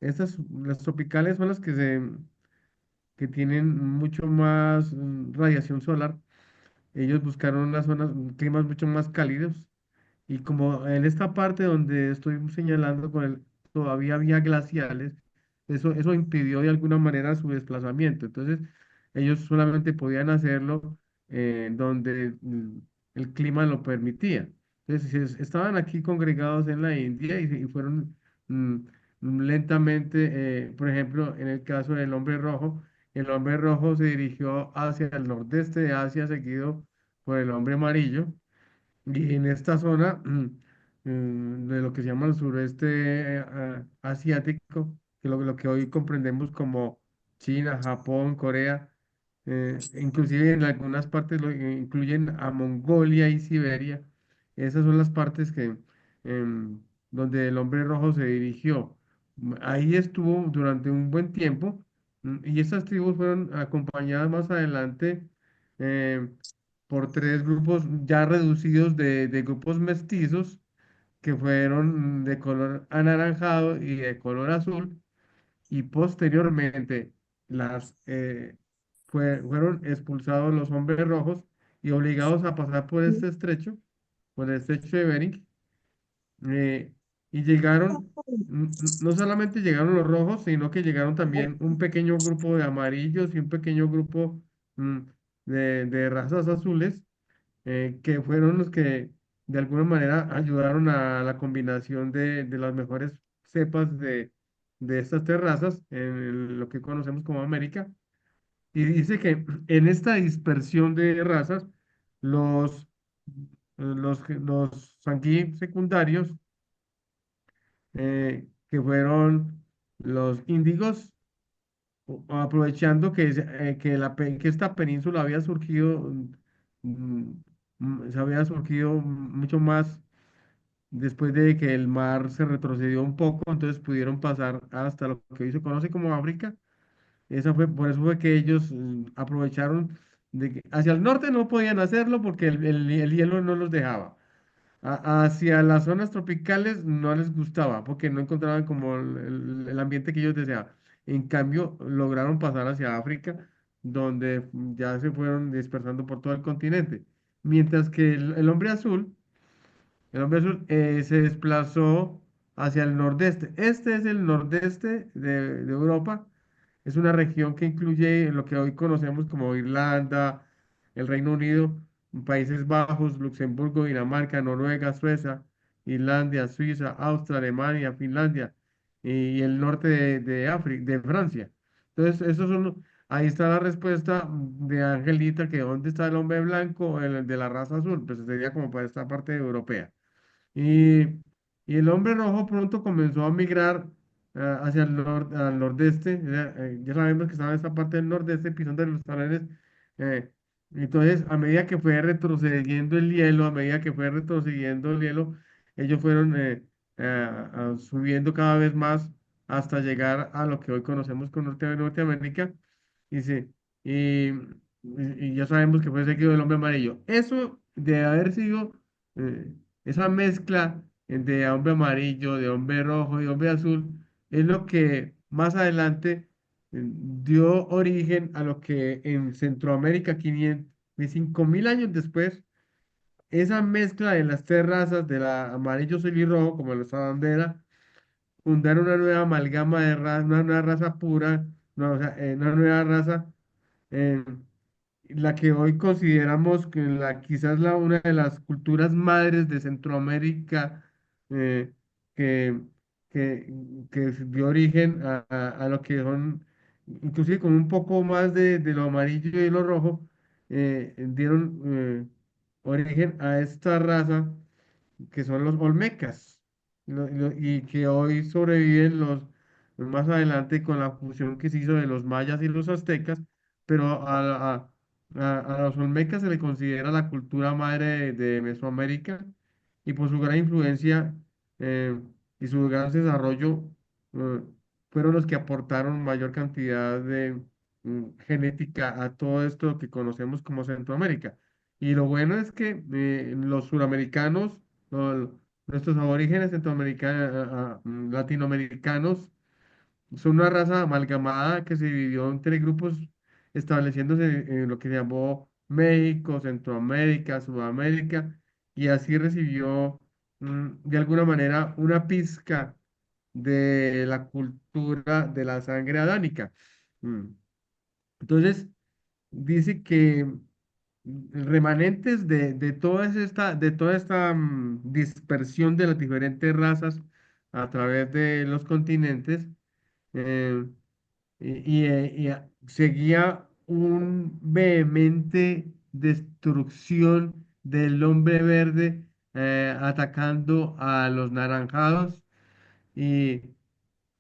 Las tropicales son las que tienen mucho más radiación solar. Ellos buscaron unas zonas, climas mucho más cálidos. Y como en esta parte donde estoy señalando todavía había glaciales, eso impidió de alguna manera su desplazamiento. Entonces, ellos solamente podían hacerlo donde el clima lo permitía. Entonces, estaban aquí congregados en la India y fueron mm, lentamente, por ejemplo, en el caso del hombre rojo, el hombre rojo se dirigió hacia el nordeste de Asia, seguido por el hombre amarillo, y en esta zona de lo que se llama el sureste asiático, que lo que hoy comprendemos como China, Japón, Corea, inclusive en algunas partes incluyen a Mongolia y Siberia. Esas son las partes que em, donde el hombre rojo se dirigió. Ahí estuvo durante un buen tiempo, y estas tribus fueron acompañadas más adelante em, por tres grupos ya reducidos de grupos mestizos que fueron de color anaranjado y de color azul, y posteriormente fueron expulsados los hombres rojos y obligados a pasar por este estrecho, por el estrecho de Bering, eh, y llegaron, no solamente llegaron los rojos, sino que llegaron también un pequeño grupo de amarillos y un pequeño grupo mm, de razas azules, que fueron los que de alguna manera ayudaron a la combinación de las mejores cepas de estas terrazas en lo que conocemos como América. Y dice que en esta dispersión de razas, los, los sanguíneos secundarios, que fueron los índigos, aprovechando que esta península había surgido, mm, se había surgido mucho más después de que el mar se retrocedió un poco, entonces pudieron pasar hasta lo que hoy se conoce como África. Por eso fue que ellos aprovecharon de que hacia el norte no podían hacerlo porque el hielo no los dejaba. Hacia las zonas tropicales no les gustaba porque no encontraban como el ambiente que ellos deseaban. En cambio, lograron pasar hacia África, donde ya se fueron dispersando por todo el continente. Mientras que el hombre azul se desplazó hacia el nordeste. Este es el nordeste de Europa. Es una región que incluye lo que hoy conocemos como Irlanda, el Reino Unido, Países Bajos, Luxemburgo, Dinamarca, Noruega, Suecia, Islandia, Suiza, Austria, Alemania, Finlandia y el norte de África, de Francia. Entonces, ahí está la respuesta de Angelita, que ¿dónde está el hombre blanco, el de la raza azul? Pues sería como para esta parte europea. Y, y el hombre rojo pronto comenzó a migrar hacia al nordeste. Ya sabemos que estaba en esta parte del nordeste, pisando los talones. eh, entonces, a medida que fue retrocediendo el hielo, a medida que fue retrocediendo el hielo, ellos fueron subiendo cada vez más hasta llegar a lo que hoy conocemos como Norteamérica. Y, sí, y, y ya sabemos que fue seguido del hombre amarillo. Eso de haber sido eh, esa mezcla de hombre amarillo, de hombre rojo y hombre azul, es lo que más adelante dio origen a lo que en Centroamérica, 5.000 años después, esa mezcla de las tres razas, de la amarillo, azul y rojo, como nuestra bandera, fundaron una nueva amalgama de raza, una nueva raza pura, no, o sea, una nueva raza, eh, la que hoy consideramos que quizás una de las culturas madres de Centroamérica, eh, que, que, que dio origen a lo que son, inclusive con un poco más de lo amarillo y lo rojo, dieron origen a esta raza que son los olmecas, y que hoy sobreviven más adelante con la fusión que se hizo de los mayas y los aztecas, pero a los olmecas se le considera la cultura madre de Mesoamérica, y por su gran influencia eh, y su gran desarrollo, eh, fueron los que aportaron mayor cantidad de genética a todo esto que conocemos como Centroamérica. Y lo bueno es que los suramericanos, no, nuestros aborígenes centroamericanos, latinoamericanos, son una raza amalgamada que se dividió en tres grupos, estableciéndose en lo que se llamó México, Centroamérica, Sudamérica, y así recibió de alguna manera una pizca de la cultura de la sangre adánica. Mm. Entonces, dice que remanentes de toda esta dispersión de las diferentes razas a través de los continentes, eh, seguía un vehemente destrucción del hombre verde, atacando a los naranjados, y,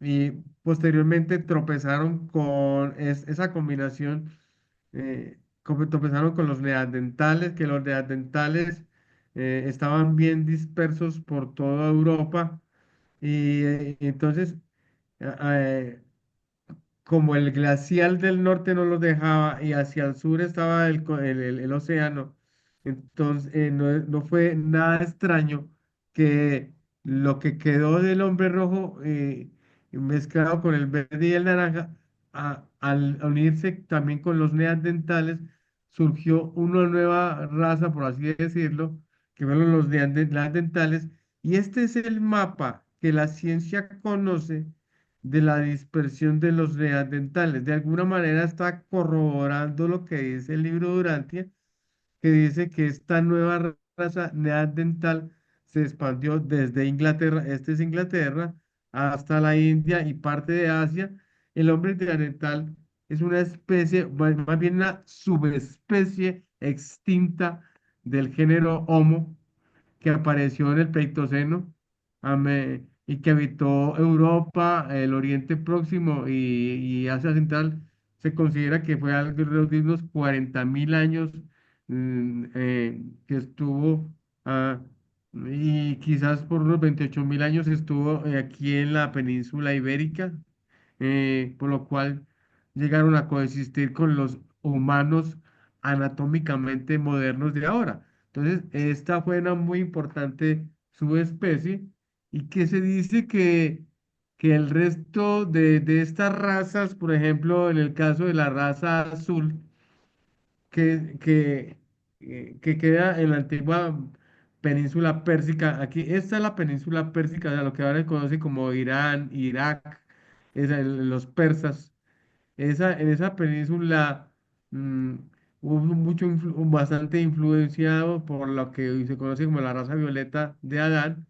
y posteriormente tropezaron con esa combinación, tropezaron con los neandertales, que los neandertales estaban bien dispersos por toda Europa, y entonces, eh, como el glacial del norte no los dejaba y hacia el sur estaba el océano, entonces no fue nada extraño que lo que quedó del hombre rojo, mezclado con el verde y el naranja, al unirse también con los neandertales, surgió una nueva raza, por así decirlo, que fueron los neandertales, y este es el mapa que la ciencia conoce de la dispersión de los neandertales. De alguna manera está corroborando lo que dice el libro Durantia, que dice que esta nueva raza neandertal se expandió desde Inglaterra, este es Inglaterra, hasta la India y parte de Asia. El hombre neandertal es una especie, más bien una subespecie extinta del género Homo, que apareció en el Pleistoceno, y que habitó Europa, el Oriente Próximo y Asia Central. Se considera que fue alrededor de unos 40.000 años, que estuvo, ah, y quizás por unos 28.000 años estuvo aquí en la península ibérica, por lo cual llegaron a coexistir con los humanos anatómicamente modernos de ahora. Entonces, esta fue una muy importante subespecie, y que se dice que el resto de estas razas, por ejemplo, en el caso de la raza azul, que queda en la antigua península pérsica. Aquí, esta es la península pérsica, de lo que ahora se conoce como Irán, Irak, los persas. En esa península, mm, hubo bastante influenciado por lo que hoy se conoce como la raza violeta de Adán,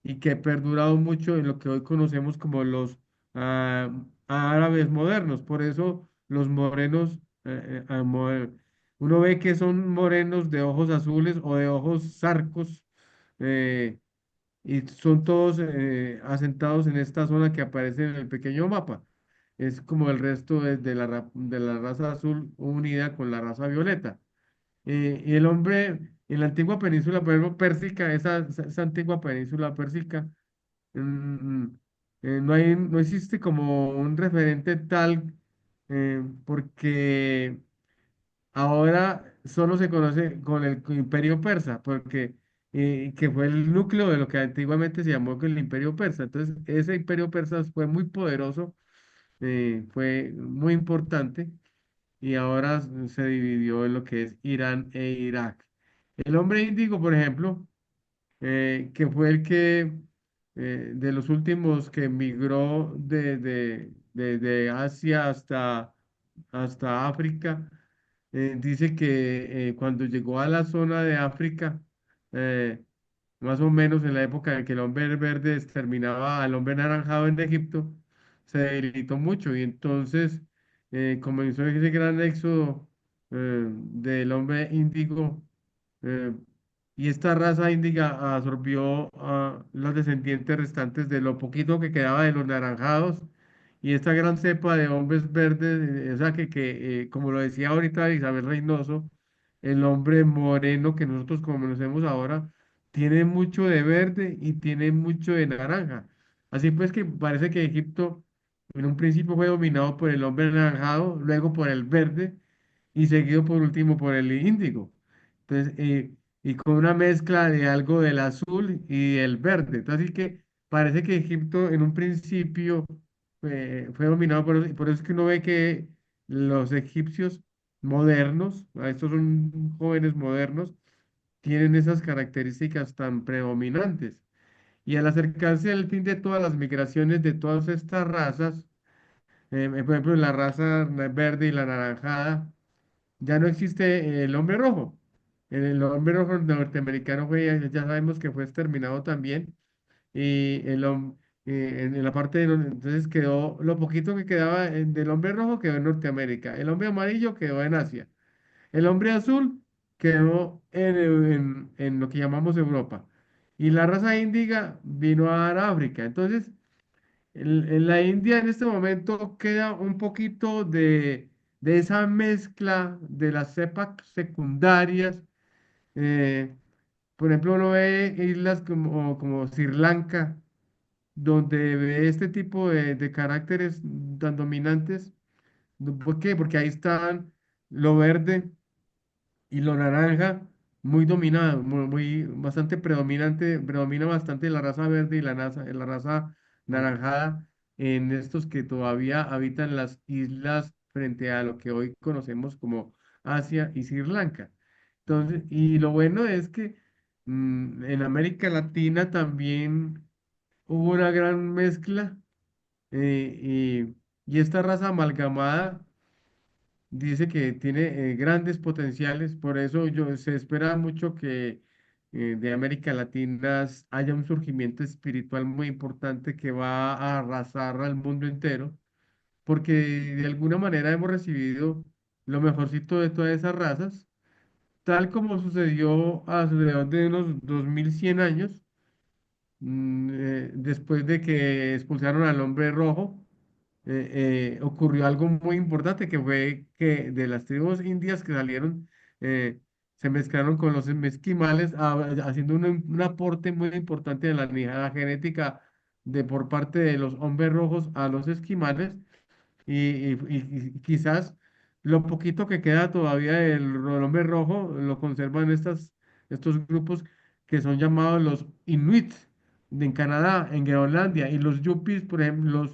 y que ha perdurado mucho en lo que hoy conocemos como los ah, árabes modernos. Por eso los morenos, uno ve que son morenos de ojos azules o de ojos zarcos, eh, y son todos asentados en esta zona que aparece en el pequeño mapa. Es como el resto de la raza azul unida con la raza violeta. Y el hombre en la antigua península, por ejemplo, pérsica, esa antigua península pérsica, mm, no existe como un referente tal, porque ahora solo se conoce con el imperio persa, porque que fue el núcleo de lo que antiguamente se llamó el imperio persa. Entonces, ese imperio persa fue muy poderoso, fue muy importante, y ahora se dividió en lo que es Irán e Irak. El hombre índigo, por ejemplo, que fue el que, de los últimos que migró de Asia hasta África, dice que cuando llegó a la zona de África, eh, más o menos en la época en que el hombre verde exterminaba al hombre anaranjado en Egipto, se debilitó mucho, y entonces comenzó ese gran éxodo del hombre índigo, eh, y esta raza índiga absorbió a los descendientes restantes de lo poquito que quedaba de los naranjados, y esta gran cepa de hombres verdes, o sea como lo decía ahorita Isabel Reynoso, el hombre moreno que nosotros conocemos ahora tiene mucho de verde y tiene mucho de naranja. Así pues que parece que Egipto en un principio fue dominado por el hombre anaranjado, luego por el verde y seguido por último por el índigo. Entonces, y con una mezcla de algo del azul y el verde. Entonces, así que parece que Egipto en un principio fue dominado por eso, y por eso es que uno ve que los egipcios modernos, estos son jóvenes modernos, tienen esas características tan predominantes. Y al acercarse al fin de todas las migraciones de todas estas razas, por ejemplo, la raza verde y la naranjada, ya no existe el hombre rojo. El hombre rojo norteamericano fue, ya sabemos que fue exterminado también, y en la parte entonces quedó, lo poquito que quedaba del hombre rojo quedó en Norteamérica, el hombre amarillo quedó en Asia, el hombre azul quedó en lo que llamamos Europa, y la raza índiga vino a dar a África. Entonces, en la India en este momento queda un poquito de esa mezcla de las cepas secundarias. eh, por ejemplo, uno ve islas como Sri Lanka, donde ve este tipo de caracteres tan dominantes. ¿Por qué? Porque ahí están lo verde y lo naranja muy dominado, bastante predominante, predomina bastante la raza verde y la raza naranjada en estos que todavía habitan las islas frente a lo que hoy conocemos como Asia y Sri Lanka. Entonces, y lo bueno es que en América Latina también hubo una gran mezcla, y esta raza amalgamada dice que tiene grandes potenciales. Por eso se espera mucho que de América Latina haya un surgimiento espiritual muy importante que va a arrasar al mundo entero, porque de alguna manera hemos recibido lo mejorcito de todas esas razas, tal como sucedió alrededor de unos 2100 años, después de que expulsaron al hombre rojo. Ocurrió algo muy importante, que fue que de las tribus indias que salieron, eh, se mezclaron con los esquimales, haciendo un aporte muy importante de la genética por parte de los hombres rojos a los esquimales, y quizás lo poquito que queda todavía del hombre rojo lo conservan estos grupos que son llamados los Inuit en Canadá, en Groenlandia, y los Yupis, por ejemplo,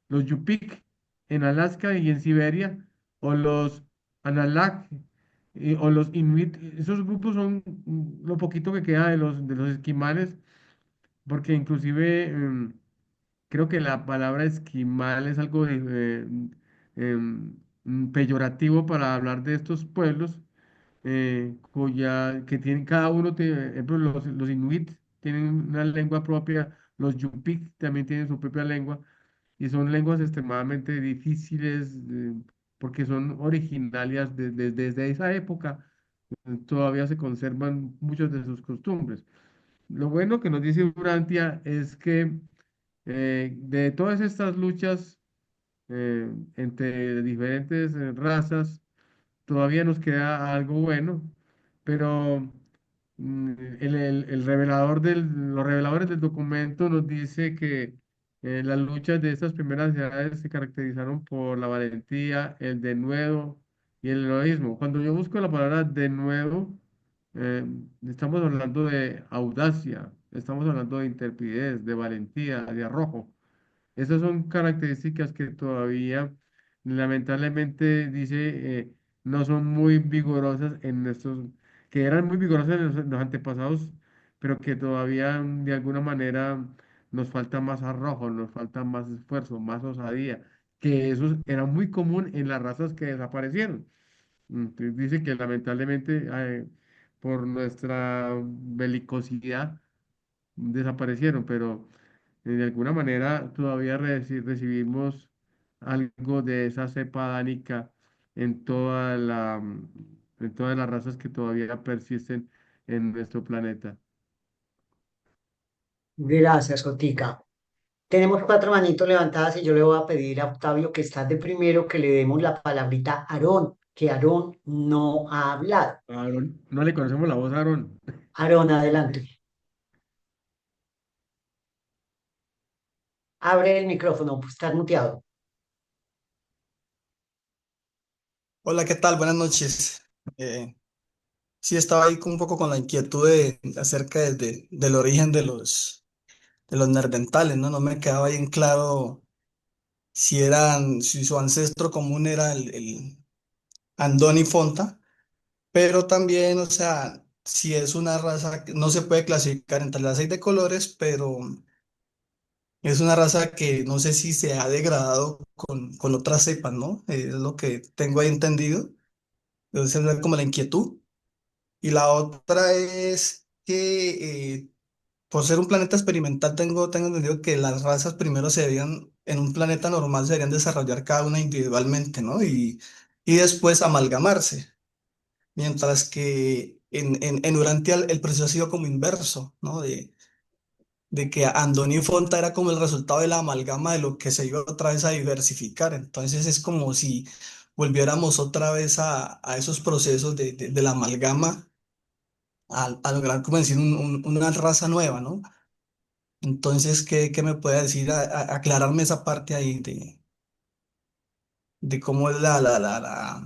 los Yupik en Alaska y en Siberia, o los Ananak, o los Inuit. Esos grupos son lo poquito que queda de los esquimales, porque inclusive creo que la palabra esquimal es algo peyorativo para hablar de estos pueblos, que tienen, cada uno tiene, por ejemplo, los inuit tienen una lengua propia, los yupik también tienen su propia lengua, y son lenguas extremadamente difíciles, porque son originarias desde esa época. Todavía se conservan muchas de sus costumbres. Lo bueno que nos dice Urantia es que de todas estas luchas entre diferentes razas, todavía nos queda algo bueno, pero los reveladores del documento nos dice que las luchas de estas primeras edades se caracterizaron por la valentía, el denuedo y el heroísmo. Cuando yo busco la palabra denuedo, eh, estamos hablando de audacia, estamos hablando de intrepidez, de valentía, de arrojo. Esas son características que todavía, lamentablemente, dice, no son muy vigorosas que eran muy vigorosas en los antepasados, pero que todavía de alguna manera nos falta más arrojo, nos falta más esfuerzo, más osadía, que eso era muy común en las razas que desaparecieron. Entonces, dice que lamentablemente, por nuestra belicosidad, desaparecieron, pero de alguna manera todavía recibimos algo de esa cepa dánica en en todas las razas que todavía persisten en nuestro planeta. Gracias, Otica. Tenemos cuatro manitos levantadas y yo le voy a pedir a Octavio, que está de primero, que le demos la palabrita a Aarón, que Aarón no ha hablado. Aarón, no le conocemos la voz a Aarón. Aarón, adelante. Abre el micrófono, pues está muteado. Hola, ¿qué tal? Buenas noches. Sí, estaba ahí un poco con la inquietud acerca del origen de los neandertales, ¿no? No me quedaba bien claro si su ancestro común era el Andoni Fonta, pero también, o sea, si es una raza que no se puede clasificar entre las 6 de colores, pero es una raza que no sé si se ha degradado con otras cepas, ¿no? Es lo que tengo ahí entendido. Entonces, es como la inquietud. Y la otra es que por ser un planeta experimental, tengo entendido que las razas primero se debían, en un planeta normal, se deberían desarrollar cada una individualmente, ¿no? Y después amalgamarse. Mientras que en Urantia el proceso ha sido como inverso, ¿no? De que Andoni Fonta era como el resultado de la amalgama de lo que se iba otra vez a diversificar. Entonces es como si volviéramos otra vez a esos procesos de la amalgama, a lograr, como decir, una raza nueva, ¿no? Entonces, ¿qué me puede decir? Aclararme esa parte ahí de cómo es la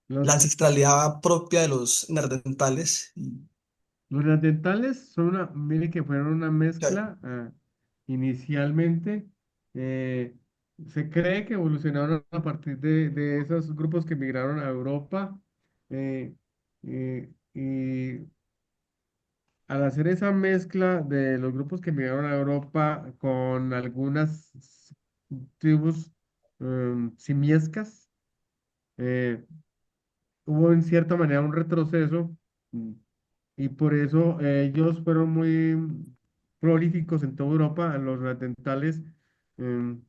Los, ancestralidad propia de los neandertales. los neandertales son mire que fueron una Ok. mezcla inicialmente. eh, Se cree que evolucionaron a partir de esos grupos que migraron a Europa. Y al hacer esa mezcla de los grupos que migraron a Europa con algunas tribus simiescas, eh, hubo en cierta manera un retroceso, mm, y por eso ellos fueron muy prolíficos en toda Europa. Los neandertales em,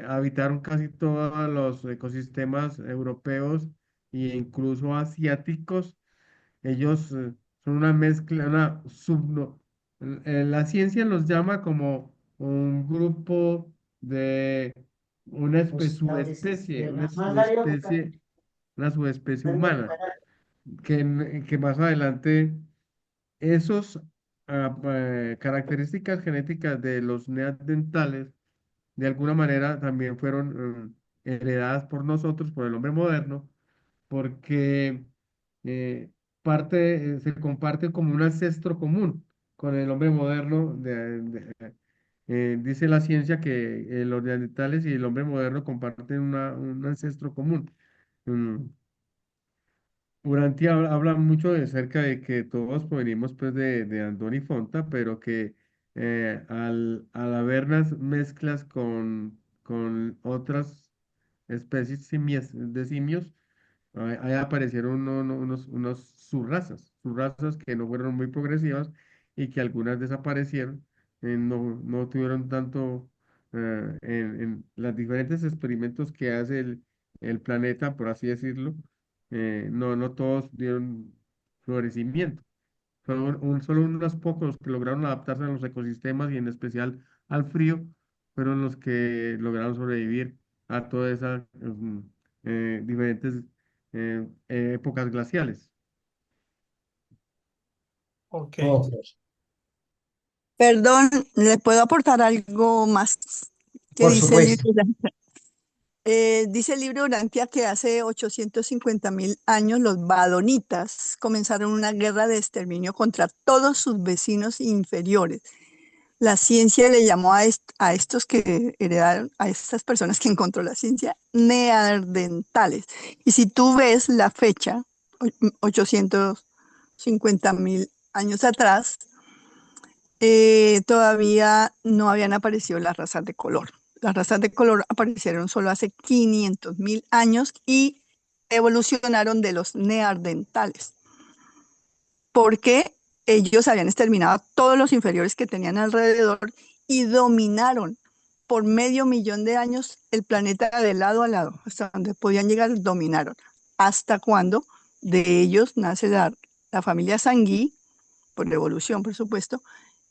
habitaron casi todos los ecosistemas europeos e incluso asiáticos. Ellos son una mezcla, la ciencia los llama como un grupo de una subespecie humana, que más adelante esos características genéticas de los neandertales de alguna manera también fueron heredadas por nosotros, por el hombre moderno, porque eh, se comparte como un ancestro común con el hombre moderno. Dice la ciencia que los neandertales y el hombre moderno comparten un ancestro común. Mm, Urantia habla mucho de cerca de que todos provenimos pues de Andoni Fonta, pero que al haber unas mezclas con otras especies de simios, ahí aparecieron unos subrazas que no fueron muy progresivas y que algunas desaparecieron. No tuvieron tanto en los diferentes experimentos que hace el planeta, por así decirlo. No todos dieron florecimiento. Fueron solo unos pocos que lograron adaptarse a los ecosistemas y en especial al frío, fueron los que lograron sobrevivir a todas esas diferentes épocas glaciales. Ok. Ok, Perdón, ¿le puedo aportar algo más que por dice el supuesto. libro? Dice el libro Urantia que hace 850.000 años los badonitas comenzaron una guerra de exterminio contra todos sus vecinos inferiores. La ciencia le llamó a estos que heredaron, a estas personas que encontró la ciencia, neandertales. Y si tú ves la fecha, 850.000 años atrás, todavía no habían aparecido las razas de color. Las razas de color aparecieron solo hace 500.000 años y evolucionaron de los neandertales, porque ellos habían exterminado a todos los inferiores que tenían alrededor y dominaron por medio millón de años el planeta de lado a lado, hasta donde podían llegar, dominaron. Hasta cuando de ellos nace la familia Sangui, por evolución, por supuesto,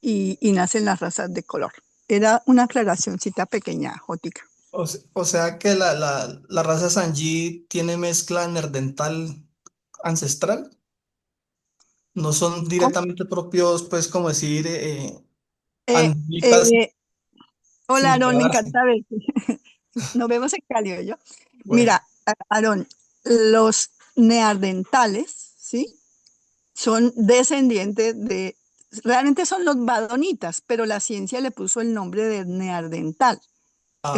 y nacen las razas de color. Era una aclaracióncita pequeña, Jótica. O sea que la raza Sanji tiene mezcla neandertal ancestral. No son ¿Cómo? directamente propios, pues, como decir, Eh, andinitas eh, Hola, sin Aarón, me llevarse. encanta verte. Nos vemos en Cali, yo. Bueno, Mira, Aarón, los neandertales, ¿sí? Son descendientes realmente son los badonitas, pero la ciencia le puso el nombre de neandertal. Es ah,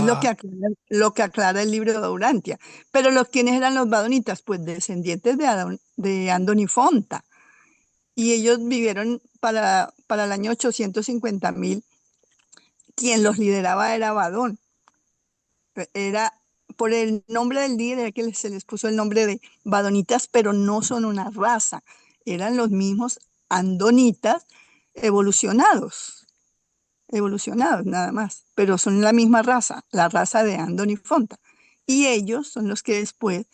lo que aclara el libro de Urantia. Pero ¿quiénes eran los badonitas? Pues descendientes de Andoni Fonta. Y ellos vivieron para el año 850.000. Quien los lideraba era Badón. Era por el nombre del líder que se les puso el nombre de Badonitas, pero no son una raza. Eran los mismos andonitas evolucionados. evolucionados nada más, pero son la misma raza, la raza de Anthony Fonta. Y ellos son los que después,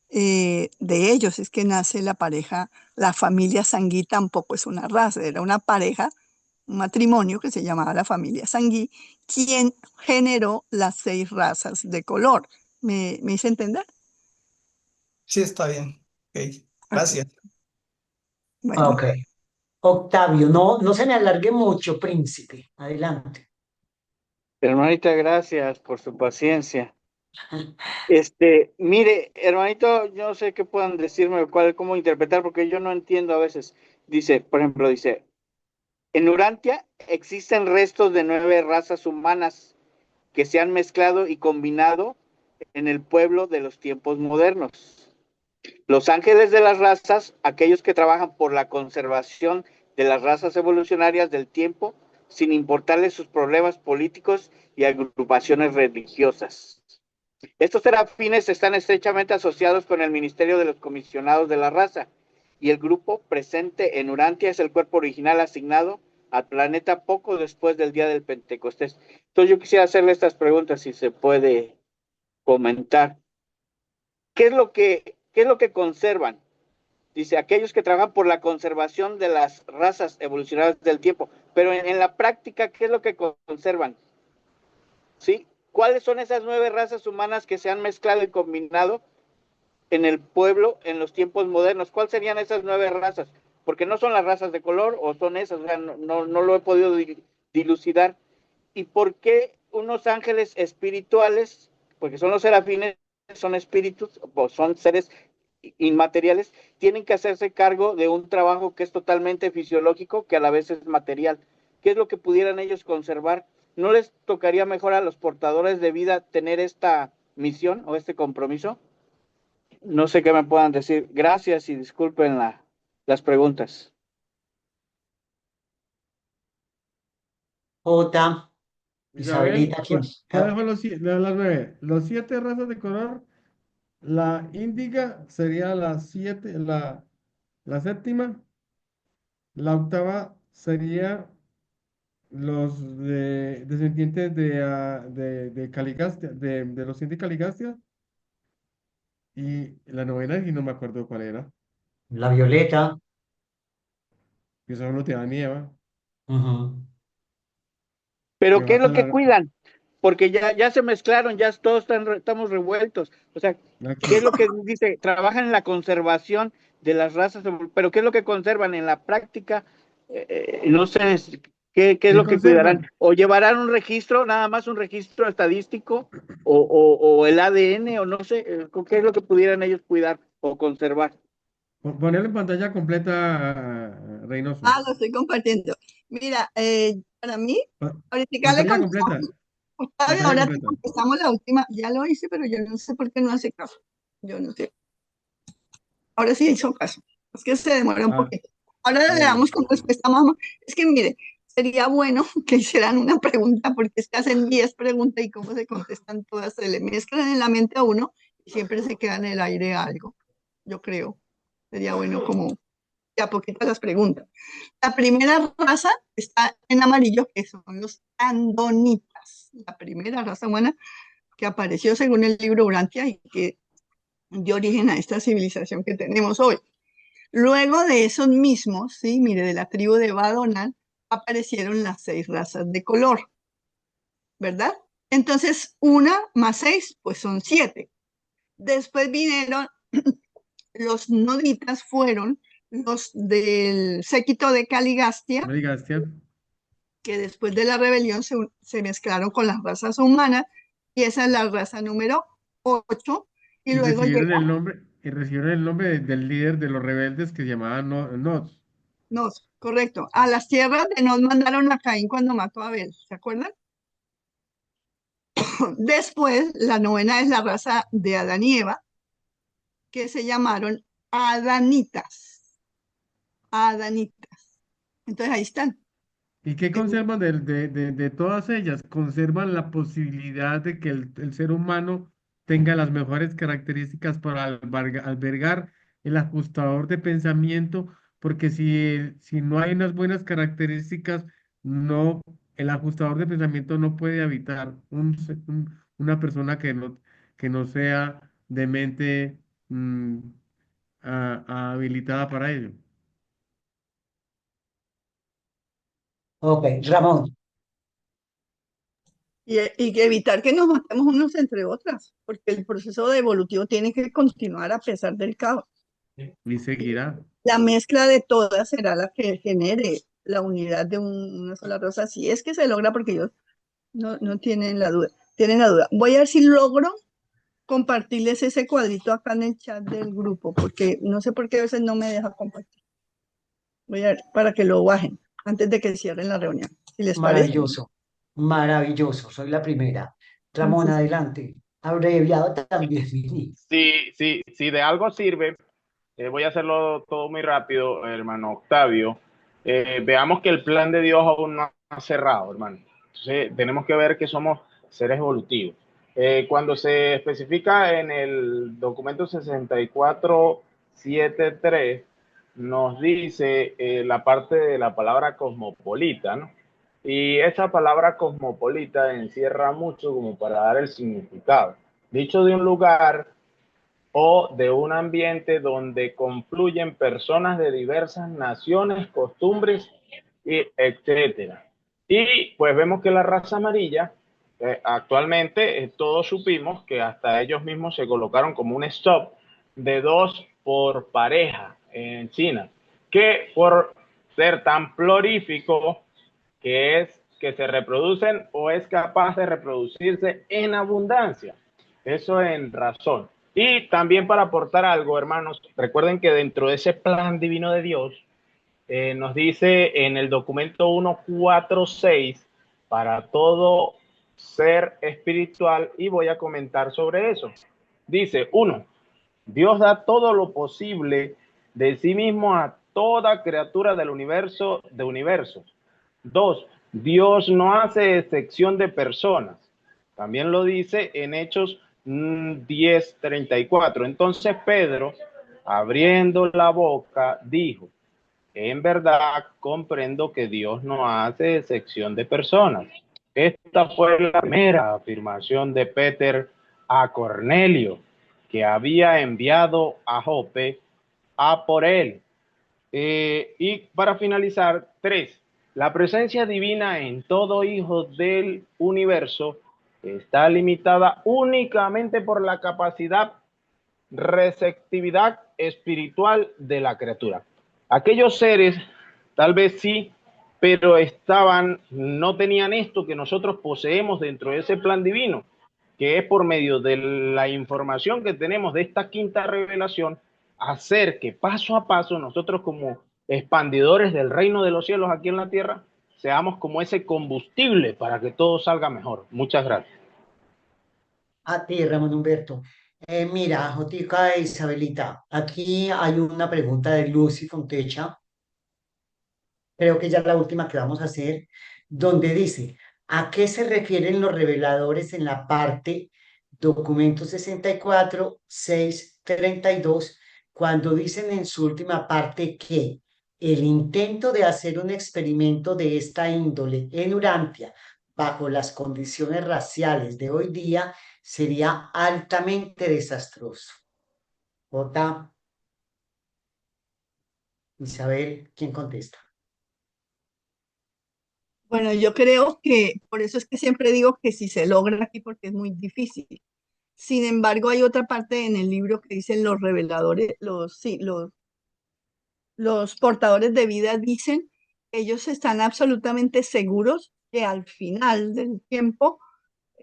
de ellos es que nace la pareja, la familia Sangui tampoco es una raza, era una pareja, un matrimonio que se llamaba la familia Sangui, quien generó las 6 razas de color. ¿Me hice entender? Sí, está bien. Ok, gracias. Bueno, Ok. Octavio, no se me alargue mucho, príncipe. Adelante. Hermanita, gracias por su paciencia. Mire, hermanito, yo no sé qué puedan decirme, cómo interpretar, porque yo no entiendo a veces. Dice, por ejemplo, dice, en Urantia existen restos de 9 razas humanas que se han mezclado y combinado en el pueblo de los tiempos modernos. Los ángeles de las razas, aquellos que trabajan por la conservación de las razas evolucionarias del tiempo, sin importarles sus problemas políticos y agrupaciones religiosas. Estos serafines están estrechamente asociados con el ministerio de los comisionados de la raza, y el grupo presente en Urantia es el cuerpo original asignado al planeta poco después del día del Pentecostés. Entonces yo quisiera hacerle estas preguntas, si se puede comentar. ¿Qué es lo que conservan? Dice, aquellos que trabajan por la conservación de las razas evolucionadas del tiempo, pero en la práctica, ¿qué es lo que conservan? ¿Sí? ¿Cuáles son esas 9 razas humanas que se han mezclado y combinado en el pueblo en los tiempos modernos? ¿Cuáles serían esas 9 razas? Porque no son las razas de color, o son esas, o sea, no lo he podido dilucidar. ¿Y por qué unos ángeles espirituales, porque son los serafines, son espíritus, o son seres inmateriales, tienen que hacerse cargo de un trabajo que es totalmente fisiológico, que a la vez es material? ¿Qué es lo que pudieran ellos conservar? ¿No les tocaría mejor a los portadores de vida tener esta misión o este compromiso? No sé qué me puedan decir. Gracias y disculpen las preguntas. Jota, Isabel, Isabelita, ¿quién? ¿cuáles fueron las 9? Los 7 razas de color. La índiga sería la séptima. La octava sería los descendientes de Caligastia, de los 100 de Caligastia. Y la novena, y no me acuerdo cuál era. La Violeta. Que eso no te da nieva. Ujú. Pero Me ¿qué es falta lo que cuidan? Porque ya se mezclaron, ya todos estamos revueltos. O sea, ¿qué es lo que dice? Trabajan en la conservación de las razas, pero ¿qué es lo que conservan en la práctica? No sé, ¿qué es ¿Qué lo que cuidarán? conservan? ¿O llevarán un registro, nada más un registro estadístico? ¿O el ADN? O no sé, ¿qué es lo que pudieran ellos cuidar o conservar? Ponerlo en pantalla completa, Reynoso. lo estoy compartiendo. Mira, para mí, Pa- ahorita le Pantalla contestamos. completa. Octavio, Pantalla ahora te completa. contestamos la última. Ya lo hice, pero yo no sé por qué no hace caso. Yo no sé. Ahora sí hizo caso. Es que se demora un Ah, poquito. Ahora le bueno. damos con respuesta más. Es que mire, sería bueno que hicieran una pregunta, porque es que hacen 10 preguntas y cómo se contestan todas, se le mezclan en la mente a uno y siempre se queda en el aire algo. Yo creo. Sería bueno como ya poquitas las preguntas. La primera raza está en amarillo, que son los andonitas. La primera raza humana que apareció según el libro Urantia y que dio origen a esta civilización que tenemos hoy. Luego de esos mismos, ¿sí? Mire, de la tribu de Badonal, aparecieron las 6 razas de color, ¿verdad? Entonces, 1 más 6, pues son 7. Después vinieron los noditas, fueron los del séquito de Caligastia, Caligastia. que después de la rebelión se mezclaron con las razas humanas, y esa es la raza número 8. Y Y luego llega, recibieron el nombre del líder de los rebeldes que se llamaba Noz. Nos, correcto, a las tierras de Nos mandaron a Caín cuando mató a Abel, ¿se acuerdan? Después, la novena es la raza de Adán y Eva, que se llamaron Adanitas. Adanitas. Entonces ahí están. ¿Y qué conservan de todas ellas? Conservan la posibilidad de que el ser humano tenga las mejores características para albergar el ajustador de pensamiento, porque si no hay unas buenas características, no el ajustador de pensamiento no puede habitar una persona que no sea de mente mm, habilitada para ello. Ok, Ramón. Y que evitar que nos matemos unos entre otras, porque el proceso de evolutivo tiene que continuar a pesar del caos. Y seguirá. La mezcla de todas será la que genere la unidad de una sola rosa, si es que se logra, porque ellos no tienen la duda. Tienen la duda. Voy a ver si logro compartirles ese cuadrito acá en el chat del grupo, porque no sé por qué a veces no me deja compartir. Voy a ver para que lo bajen antes de que cierren la reunión, si les parece. Maravilloso, maravilloso. Soy la primera. Ramón, Entonces, adelante. Abreviado también, Mini. Si de algo sirve, voy a hacerlo todo muy rápido, hermano Octavio. Veamos que el plan de Dios aún no ha cerrado, hermano. Entonces, tenemos que ver que somos seres evolutivos. Cuando se especifica en el documento 6473, nos dice la parte de la palabra cosmopolita, ¿no? Y esa palabra cosmopolita encierra mucho como para dar el significado. Dicho de un lugar o de un ambiente donde confluyen personas de diversas naciones, costumbres, y etcétera. Y pues vemos que la raza amarilla, actualmente todos supimos que hasta ellos mismos se colocaron como un stop de 2 por pareja en China, que por ser tan prolífico que es que se reproducen o es capaz de reproducirse en abundancia. Eso en razón. Y también para aportar algo, hermanos, recuerden que dentro de ese plan divino de Dios, nos dice en el documento 146, para todo ser espiritual, y voy a comentar sobre eso. Dice, 1, Dios da todo lo posible de sí mismo a toda criatura del universo de universos. 2, Dios no hace excepción de personas. También lo dice en Hechos 10:34. Entonces Pedro, abriendo la boca, dijo, en verdad comprendo que Dios no hace excepción de personas. Esta fue la primera afirmación de Peter a Cornelio, que había enviado a Jope a por él. Y para finalizar, 3. La presencia divina en todo hijo del universo está limitada únicamente por la capacidad receptividad espiritual de la criatura. Aquellos seres, tal vez sí, pero no tenían esto que nosotros poseemos dentro de ese plan divino, que es por medio de la información que tenemos de esta quinta revelación, hacer que paso a paso nosotros como expandidores del reino de los cielos aquí en la tierra, seamos como ese combustible para que todo salga mejor. Muchas gracias. A ti, Ramón Humberto. Mira, Jotica e Isabelita, aquí hay una pregunta de Lucy Fontecha, creo que ya es la última que vamos a hacer, donde dice, ¿a qué se refieren los reveladores en la parte documento 64.632 cuando dicen en su última parte que el intento de hacer un experimento de esta índole en Urantia bajo las condiciones raciales de hoy día sería altamente desastroso? J. Isabel, ¿quién contesta? bueno, yo creo que por eso es que siempre digo que si se logra aquí, porque es muy difícil. Sin embargo, hay otra parte en el libro que dicen los reveladores, sí, los portadores de vida dicen que ellos están absolutamente seguros que al final del tiempo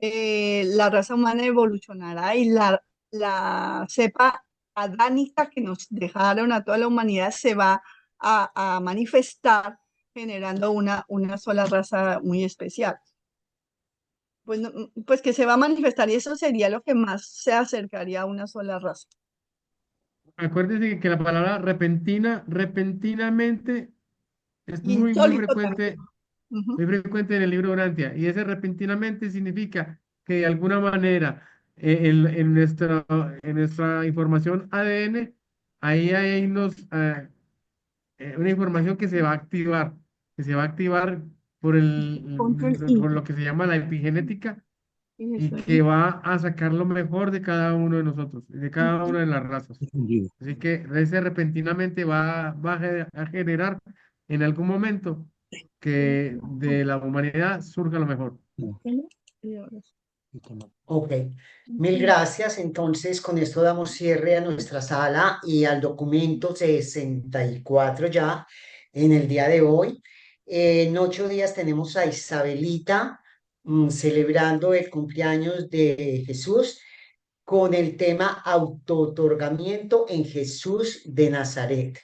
la raza humana evolucionará y la cepa adánica que nos dejaron a toda la humanidad se va a manifestar generando una sola raza muy especial. Pues, pues que se va a manifestar y eso sería lo que más se acercaría a una sola raza. Acuérdese que la palabra repentinamente es muy Insólito también. frecuente, muy frecuente en el libro de Urantia. Y ese repentinamente significa que de alguna manera en nuestra información ADN, ahí hay una información que se va a activar, que se va a activar por Control I. por lo que se llama la epigenética y Eso que I. va a sacar lo mejor de cada uno de nosotros, de cada una de las razas. Así que ese repentinamente a generar en algún momento que de la humanidad surja lo mejor. Ok, mil gracias. Entonces, con esto damos cierre a nuestra sala y al documento 64 ya en el día de hoy. En 8 días tenemos a Isabelita celebrando el cumpleaños de Jesús con el tema autootorgamiento en Jesús de Nazaret,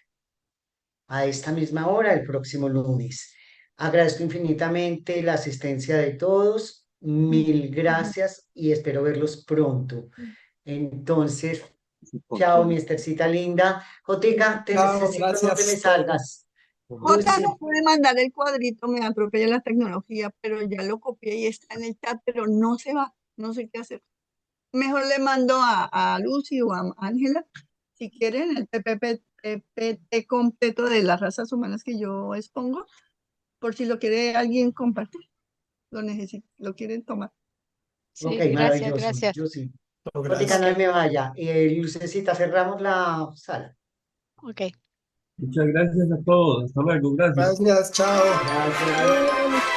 a esta misma hora, el próximo lunes. Agradezco infinitamente la asistencia de todos. Mil gracias y espero verlos pronto. Entonces, chao, mi estercita linda. Jotica, te Chao, necesito, no te me gracias. salgas. Jota, Lucy, no puede mandar el cuadrito, me atropella la tecnología, pero ya lo copié y está en el chat, pero no se va, no sé qué hacer. Mejor le mando a Lucy o a Ángela, si quieren, el PPT completo de las razas humanas que yo expongo, por si lo quiere alguien compartir, lo necesito, lo quieren tomar. ok, Sí, gracias, maravilloso. gracias. Yo sí. Oh, Jotica, gracias. no me vaya. Lucecita, cerramos la sala. Ok. Muchas gracias a todos. Hasta luego. Gracias. Gracias, chao. Gracias.